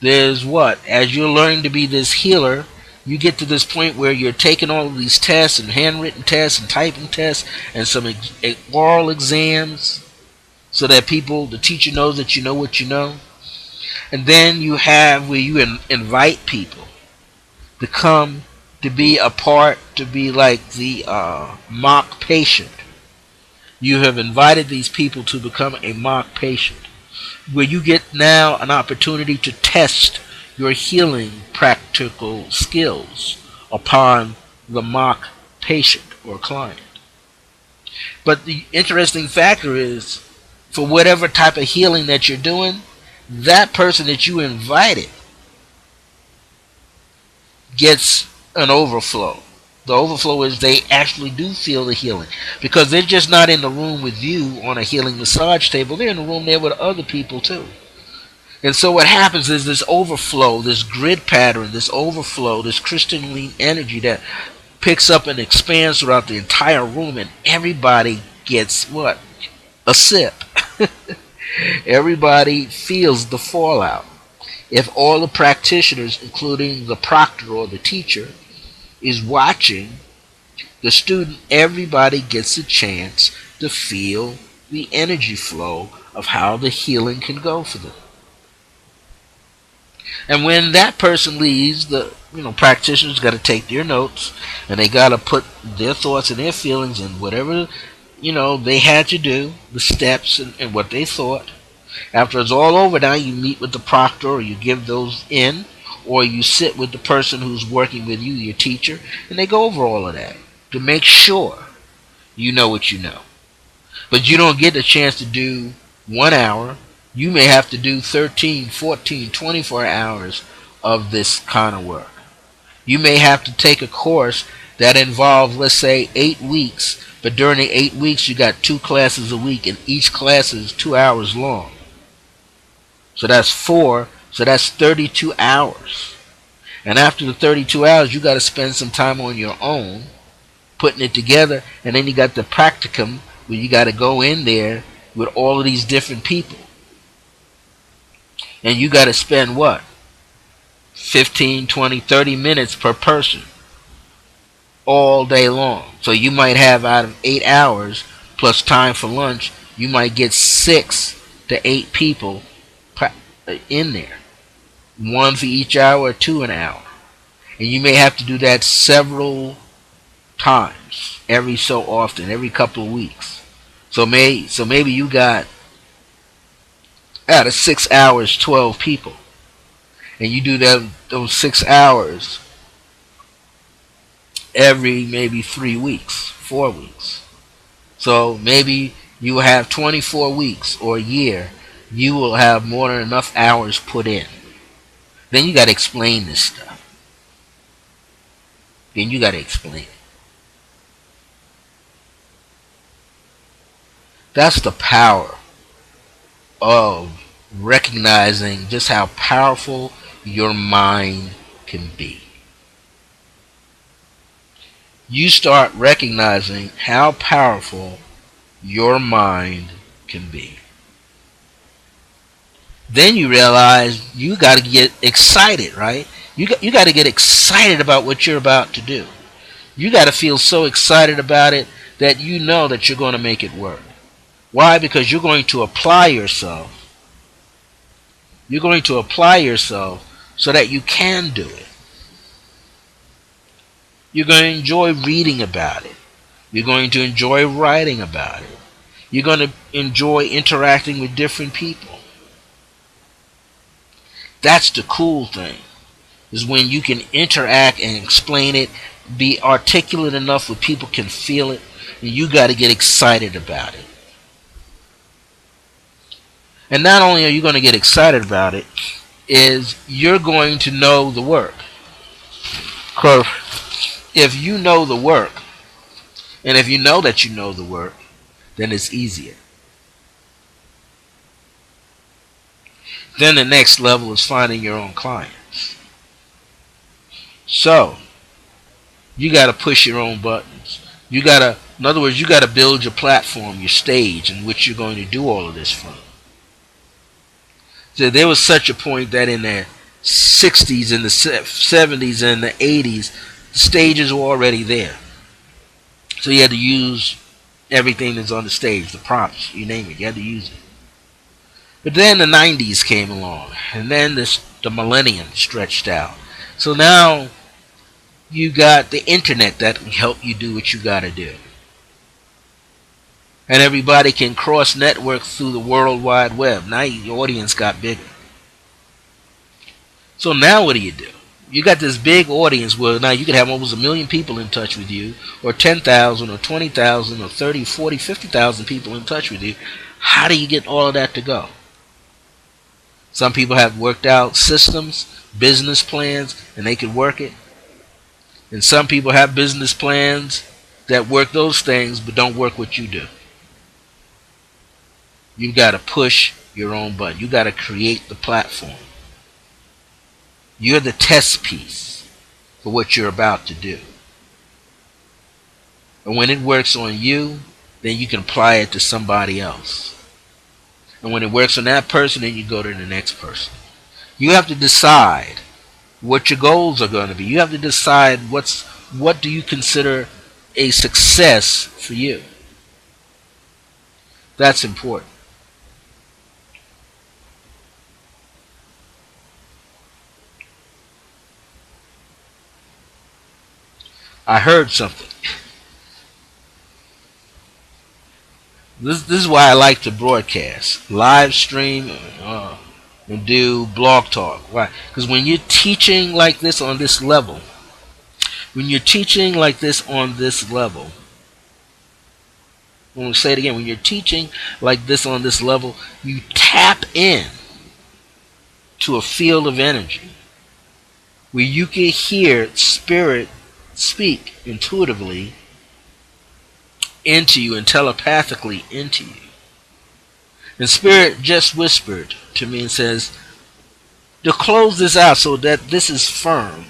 There's as you're learning to be this healer, you get to this point where you're taking all of these tests and handwritten tests and typing tests and some oral exams so that the teacher knows that you know what you know. And then you have where you invite people to come to be a part, to be like the mock patient. You have invited these people to become a mock patient, where you get now an opportunity to test your healing practical skills upon the mock patient or client. But the interesting factor is, for whatever type of healing that you're doing, that person that you invited gets an overflow. The overflow is they actually do feel the healing, because they're just not in the room with you on a healing massage table. They're in the room there with other people too. And so what happens is this overflow, this grid pattern, this overflow, this crystalline energy that picks up and expands throughout the entire room, and everybody gets a sip. Everybody feels the fallout. If all the practitioners, including the proctor or the teacher, is watching the student, everybody gets a chance to feel the energy flow of how the healing can go for them. And when that person leaves, the practitioners got to take their notes, and they got to put their thoughts and their feelings and whatever they had to do, the steps and what they thought. After it's all over, now you meet with the proctor, or you give those in, or you sit with the person who's working with you, your teacher, and they go over all of that to make sure you know what you know. But you don't get a chance to do 1 hour. You may have to do 13, 14, 24 hours of this kind of work. You may have to take a course that involves, let's say, 8 weeks, but during the 8 weeks you got 2 classes a week, and each class is 2 hours long. So that's 4, so that's 32 hours. And after the 32 hours, you got to spend some time on your own, putting it together, and then you got the practicum, where you got to go in there with all of these different people. And you got to spend 15, 20, 30 minutes per person all day long. So you might have, out of 8 hours plus time for lunch, you might get 6 to 8 people in there. One for each hour or 2 an hour. And you may have to do that several times, every so often, every couple of weeks. So maybe you got, out of 6 hours, 12 people. And you do those 6 hours every maybe 3 weeks, 4 weeks. So maybe you will have 24 weeks or a year, you will have more than enough hours put in. Then you got to explain this stuff. Then you got to explain it. That's the power of recognizing just how powerful your mind can be. You start recognizing how powerful your mind can be. Then you realize you got to get excited, right? You got to get excited about what you're about to do. You got to feel so excited about it that you know that you're going to make it work. Why? Because you're going to apply yourself. You're going to apply yourself so that you can do it. You're going to enjoy reading about it. You're going to enjoy writing about it. You're going to enjoy interacting with different people. That's the cool thing, is when you can interact and explain it, be articulate enough where people can feel it, and you got to get excited about it. And not only are you going to get excited about it, is you're going to know the work. Because if you know the work, and if you know that you know the work, then it's easier. Then the next level is finding your own clients. So, you got to push your own buttons. In other words, you got to build your platform, your stage in which you're going to do all of this from. So there was such a point that in the 60s and the 70s and the 80s, the stages were already there. So you had to use everything that's on the stage, the props, you name it, you had to use it. But then the 90s came along, and then the millennium stretched out. So now you got the internet that can help you do what you got to do. And everybody can cross-network through the World Wide Web. Now your audience got bigger. So now what do? You got this big audience where now you could have almost 1 million people in touch with you, or 10,000, or 20,000, or 30, 40, 50,000 people in touch with you. How do you get all of that to go? Some people have worked out systems, business plans, and they can work it. And some people have business plans that work those things but don't work what you do. You've got to push your own button. You've got to create the platform. You're the test piece for what you're about to do. And when it works on you, then you can apply it to somebody else. And when it works on that person, then you go to the next person. You have to decide what your goals are going to be. You have to decide what do you consider a success for you. That's important. I heard something. This is why I like to broadcast, live stream, and do blog talk. Why? Because when you're teaching like this on this level, I'm going to say it again. When you're teaching like this on this level, you tap in to a field of energy where you can hear spirit speak intuitively into you and telepathically into you. And spirit just whispered to me and says, to close this out so that this is firm,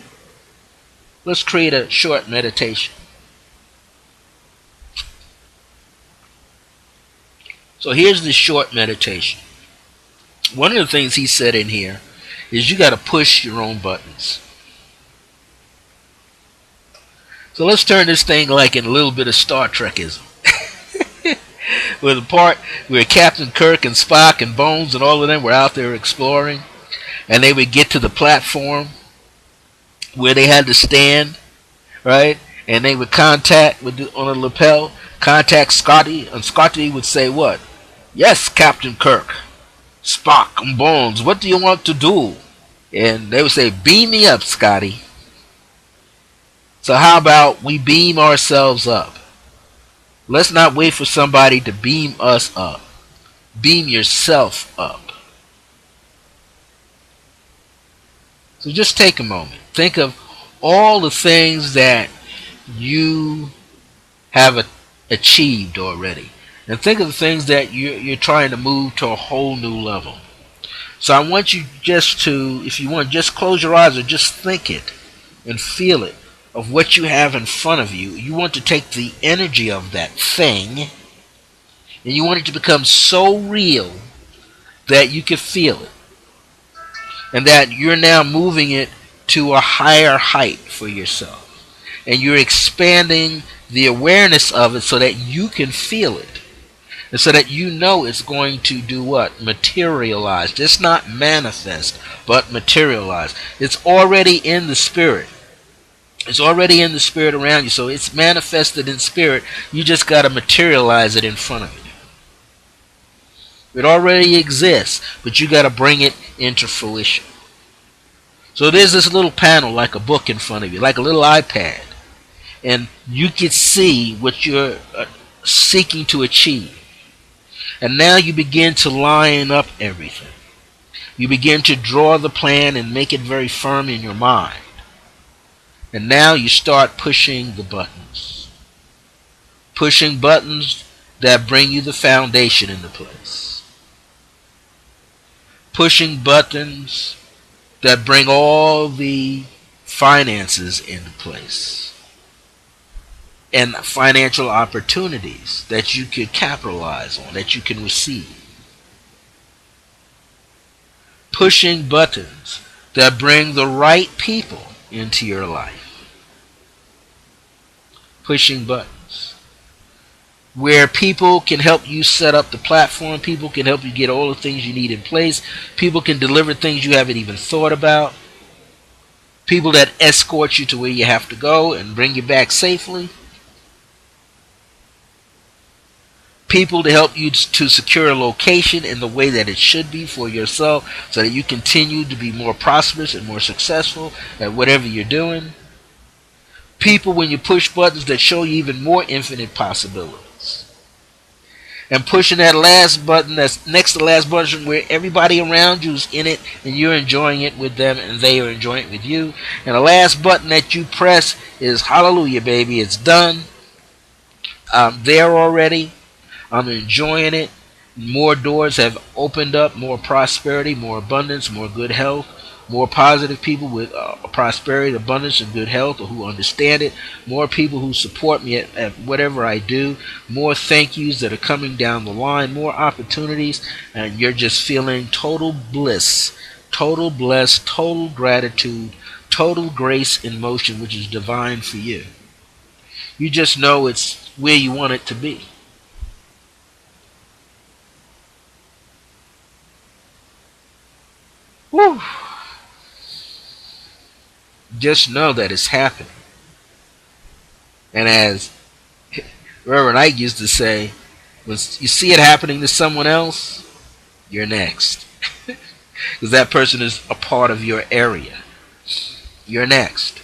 let's create a short meditation. So here's the short meditation. One of the things he said in here is you got to push your own buttons. So let's turn this thing like in a little bit of Star Trekism. With the part where Captain Kirk and Spock and Bones and all of them were out there exploring, and they would get to the platform where they had to stand, right? And they would contact on a lapel, contact Scotty, and Scotty would say what? Yes, Captain Kirk, Spock, and Bones, what do you want to do? And they would say, beam me up, Scotty. So how about we beam ourselves up? Let's not wait for somebody to beam us up. Beam yourself up. So just take a moment. Think of all the things that you have achieved already. And think of the things that you're trying to move to a whole new level. So I want you just to, if you want, just close your eyes or just think it and feel it of what you have in front of you. You want to take the energy of that thing and you want it to become so real that you can feel it. And that you're now moving it to a higher height for yourself. And you're expanding the awareness of it so that you can feel it. And so that you know it's going to do what? Materialize. Just not manifest, but materialize. It's already in the spirit. It's already in the spirit around you. So it's manifested in spirit. You just got to materialize it in front of you. It already exists, but you got to bring it into fruition. So there's this little panel like a book in front of you, like a little iPad. And you can see what you're seeking to achieve. And now you begin to line up everything. You begin to draw the plan and make it very firm in your mind. And now you start pushing the buttons. Pushing buttons that bring you the foundation into place. Pushing buttons that bring all the finances into place. And financial opportunities that you could capitalize on, that you can receive. Pushing buttons that bring the right people into your life. Pushing buttons where people can help you set up the platform, people can help you get all the things you need in place, people can deliver things you haven't even thought about, people that escort you to where you have to go and bring you back safely. People to help you to secure a location in the way that it should be for yourself so that you continue to be more prosperous and more successful at whatever you're doing. People when you push buttons that show you even more infinite possibilities. And pushing that last button that's next to the last button where everybody around you is in it and you're enjoying it with them and they are enjoying it with you. And the last button that you press is hallelujah, baby, it's done. I'm there already. I'm enjoying it. More doors have opened up, more prosperity, more abundance, more good health, more positive people with prosperity, abundance, and good health, or who understand it, more people who support me at whatever I do, more thank yous that are coming down the line, more opportunities, and you're just feeling total bliss, total bless, total gratitude, total grace in motion, which is divine for you. You just know it's where you want it to be. Woo. Just know that it's happening. And as Reverend Ike used to say, when you see it happening to someone else, you're next. Because that person is a part of your area. You're next.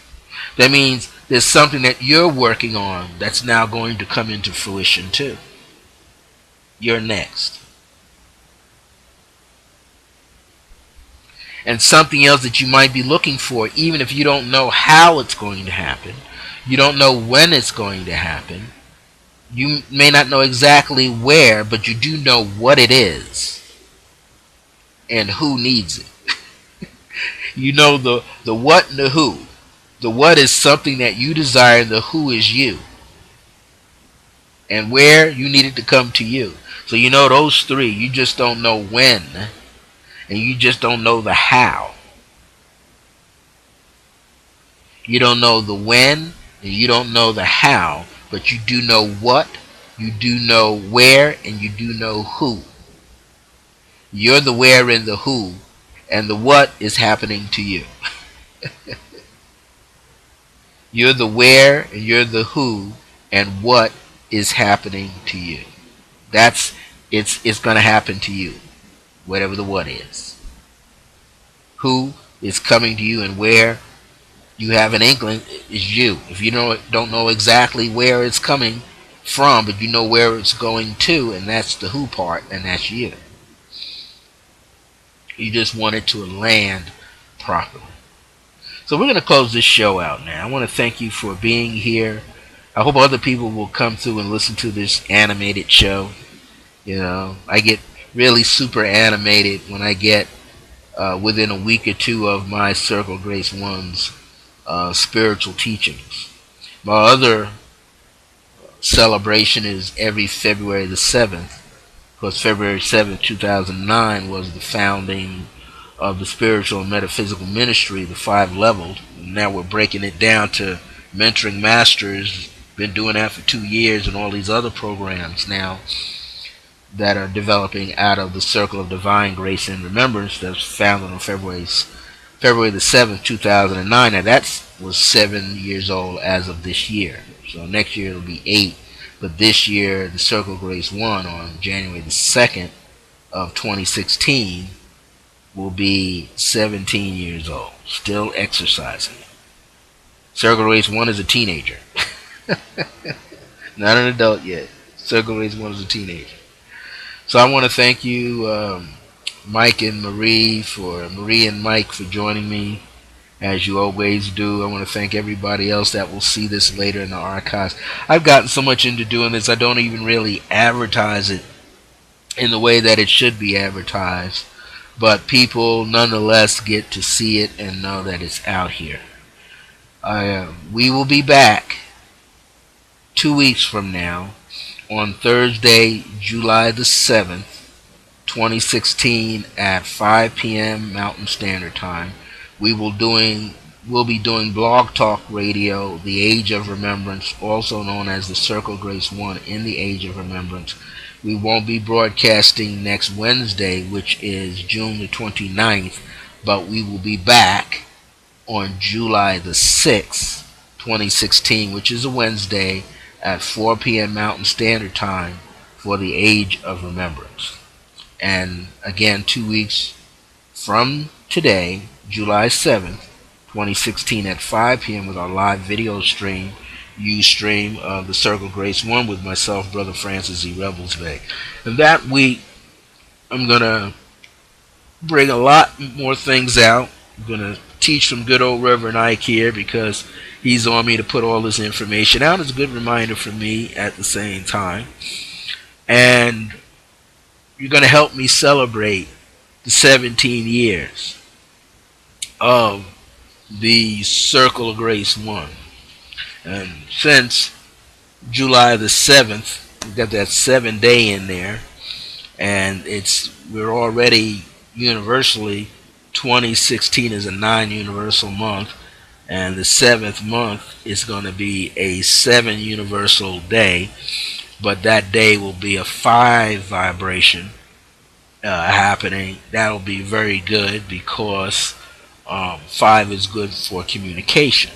That means there's something that you're working on that's now going to come into fruition too. You're next. And something else that you might be looking for, even if you don't know how it's going to happen, you don't know when it's going to happen, you may not know exactly where, but you do know what it is and who needs it. You know the what and the who. The what is something that you desire, and the who is you. And where you need it to come to you. So you know those three, you just don't know when. And you just don't know the how. You don't know the when, and you don't know the how, but you do know what, you do know where, and you do know who. You're the where and the who, and the what is happening to you. You're the where, and you're the who, and what is happening to you. That's it's going to happen to you, whatever the what is. Who is coming to you, and where you have an inkling is you. If you don't know exactly where it's coming from, but you know where it's going to, and that's the who part, and that's you. You just want it to land properly. So we're going to close this show out now. I want to thank you for being here. I hope other people will come through and listen to this animated show. I get really super animated when I get within a week or two of my Circle Grace One's spiritual teachings. My other celebration is every February the 7th, because February 7th, 2009 was the founding of the spiritual and metaphysical ministry, the 5 levels. Now we're breaking it down to mentoring masters. Been doing that for 2 years, and all these other programs now that are developing out of the Circle of Divine Grace and Remembrance that's founded on February the 7th, 2009. Now that was 7 years old as of this year. So next year it'll be 8. But this year, the Circle of Grace 1 on January the 2nd of 2016 will be 17 years old, still exercising. Circle of Grace 1 is a teenager. Not an adult yet. Circle of Grace 1 is a teenager. So I want to thank you, Mike and Marie and Mike for joining me, as you always do. I want to thank everybody else that will see this later in the archives. I've gotten so much into doing this, I don't even really advertise it in the way that it should be advertised. But people nonetheless get to see it and know that it's out here. We will be back 2 weeks from now on Thursday, July the 7th, 2016 at 5 p.m. Mountain Standard Time. We'll be doing Blog Talk Radio, The Age of Remembrance, also known as the Circle Grace 1 in the Age of Remembrance. We won't be broadcasting next Wednesday, which is June the 29th, but we will be back on July the 6th, 2016, which is a Wednesday at 4 p.m. Mountain Standard Time for the Age of Remembrance. And again, 2 weeks from today, July 7th, 2016 at 5 p.m. with our live video stream, Ustream of the Circle Grace 1 with myself, BroFrancis, Revels Bey. And that week, I'm going to bring a lot more things out. I'm going to teach from good old Reverend Ike here because he's on me to put all this information out. It's a good reminder for me at the same time. And you're going to help me celebrate the 17 years of the Circle of Grace 1. And since July the 7th, we've got that 7-day in there, and we're already universally, 2016 is a 9 universal month, and the 7th month is going to be a 7 universal day, but that day will be a 5 vibration happening. That'll be very good because 5 is good for communication.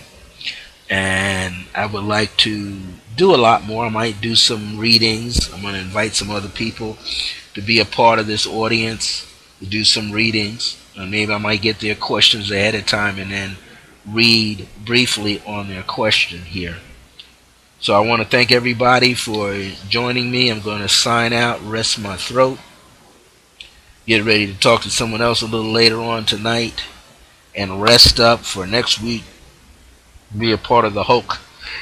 And I would like to do a lot more. I might do some readings. I'm going to invite some other people to be a part of this audience, to do some readings. And maybe I might get their questions ahead of time and then read briefly on their question here. So I want to thank everybody for joining me. I'm going to sign out, rest my throat, get ready to talk to someone else a little later on tonight, and rest up for next week. Be a part of the Hulk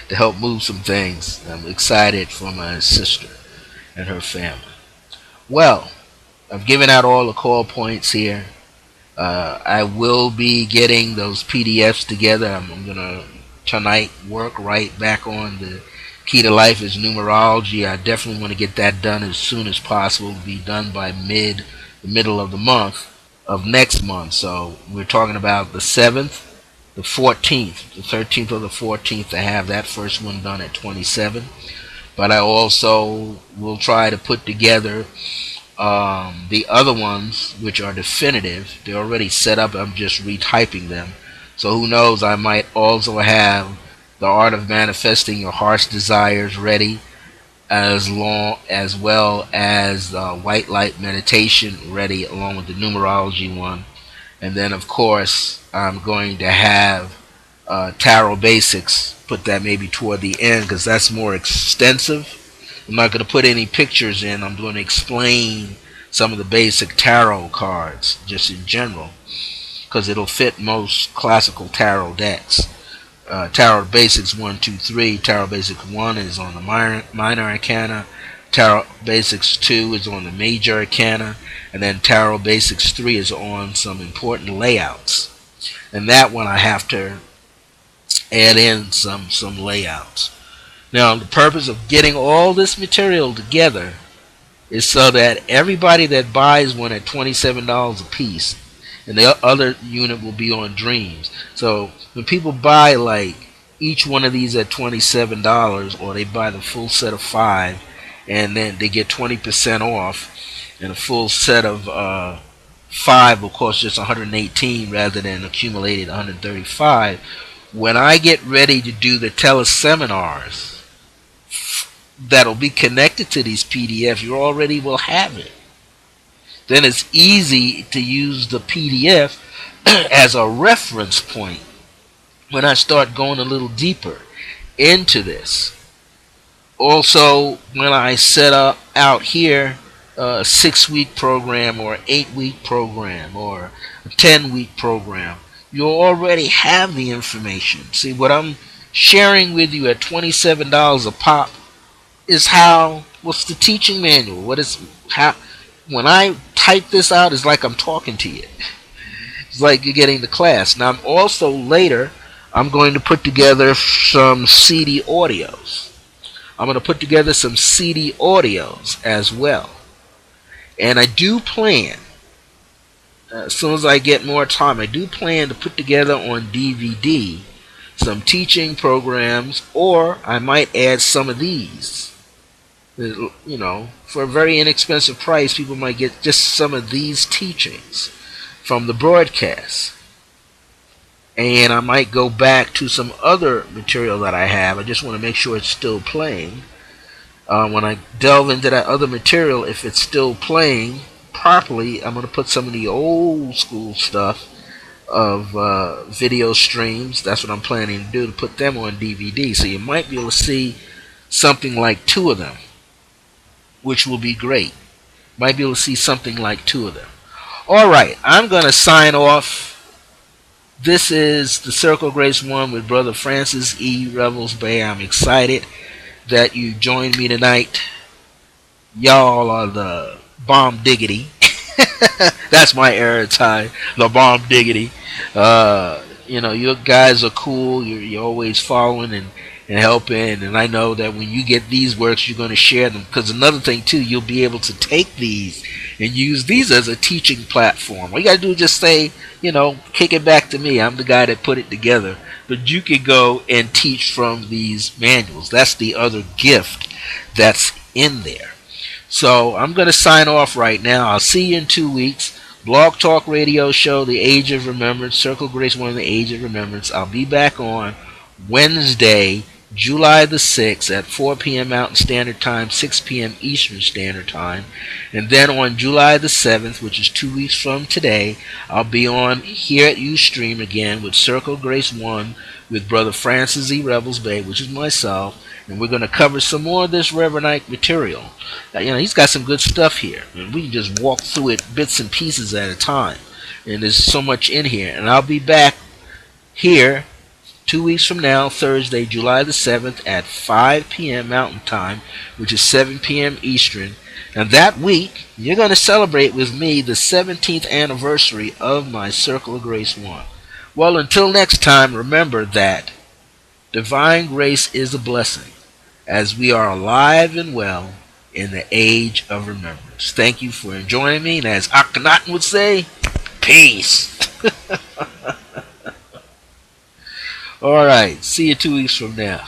to help move some things. I'm excited for my sister and her family. Well, I've given out all the call points here. I will be getting those PDFs together. I'm going to tonight work right back on the Key to Life is numerology. I definitely want to get that done as soon as possible. It'll be done by the middle of the month of next month. So we're talking about the 7th the 14th, the 13th or the 14th, to have that first one done at 27. But I also will try to put together the other ones, which are definitive. They're already set up. I'm just retyping them. So who knows? I might also have the Art of Manifesting Your Heart's Desires ready, as well as White Light Meditation ready, along with the numerology one. And then, of course, I'm going to have Tarot Basics. Put that maybe toward the end because that's more extensive. I'm not going to put any pictures in. I'm going to explain some of the basic tarot cards just in general because it'll fit most classical tarot decks. Tarot Basics 1, 2, 3. Tarot Basics 1 is on the minor arcana. Tarot Basics 2 is on the major arcana. And then Tarot Basics 3 is on some important layouts. And that one I have to add in some layouts. Now, the purpose of getting all this material together is so that everybody that buys one at $27 a piece, and the other unit will be on Dreams. So when people buy like each one of these at $27, or they buy the full set of 5, and then they get 20% off, and a full set of 5 will cost just $118 rather than accumulated $135. When I get ready to do the teleseminars that'll be connected to these PDFs, you already will have it. Then it's easy to use the PDF as a reference point when I start going a little deeper into this. Also, when I set up out here a 6-week program or an 8-week program or a 10-week program, you already have the information. See, what I'm sharing with you at $27 a pop is what's the teaching manual? When I type this out, it's like I'm talking to you. It's like you're getting the class. Now, I'm going to put together some CD audios. I'm going to put together some CD audios as well. And I do plan, as soon as I get more time, I do plan to put together on DVD some teaching programs, or I might add some of these. For a very inexpensive price, people might get just some of these teachings from the broadcast. And I might go back to some other material that I have. I just want to make sure it's still playing. When I delve into that other material, if it's still playing properly, I'm going to put some of the old school stuff of video streams. That's what I'm planning to do, to put them on DVD. So you might be able to see something like 2 of them, which will be great. Might be able to see something like 2 of them. Alright, I'm going to sign off. This is the Circle of Grace 1 with Brother Francis E. Revels Bey. I'm excited that you joined me tonight. Y'all are the bomb diggity. That's my era time. The bomb diggity. You guys are cool. You're always following and helping. And I know that when you get these works, you're going to share them. Because another thing, too, you'll be able to take these and use these as a teaching platform. All you got to do is just say, kick it back to me. I'm the guy that put it together. But you can go and teach from these manuals. That's the other gift that's in there. So I'm going to sign off right now. I'll see you in 2 weeks. Blog Talk Radio Show, The Age of Remembrance. Circle of Grace 1, The Age of Remembrance. I'll be back on Wednesday, July the 6th at 4 p.m. Mountain Standard Time, 6 p.m. Eastern Standard Time. And then on July the 7th, which is 2 weeks from today, I'll be on here at Ustream again with Circle of Grace 1 with Brother Francis E. Revels Bey, which is myself. And we're going to cover some more of this Reverendite material. He's got some good stuff here. And we can just walk through it bits and pieces at a time. And there's so much in here. And I'll be back here 2 weeks from now, Thursday, July the 7th at 5 p.m. Mountain Time, which is 7 p.m. Eastern. And that week, you're going to celebrate with me the 17th anniversary of my Circle of Grace 1. Well, until next time, remember that divine grace is a blessing, as we are alive and well in the age of remembrance. Thank you for joining me, and as Akhenaten would say, peace. All right. See you 2 weeks from now.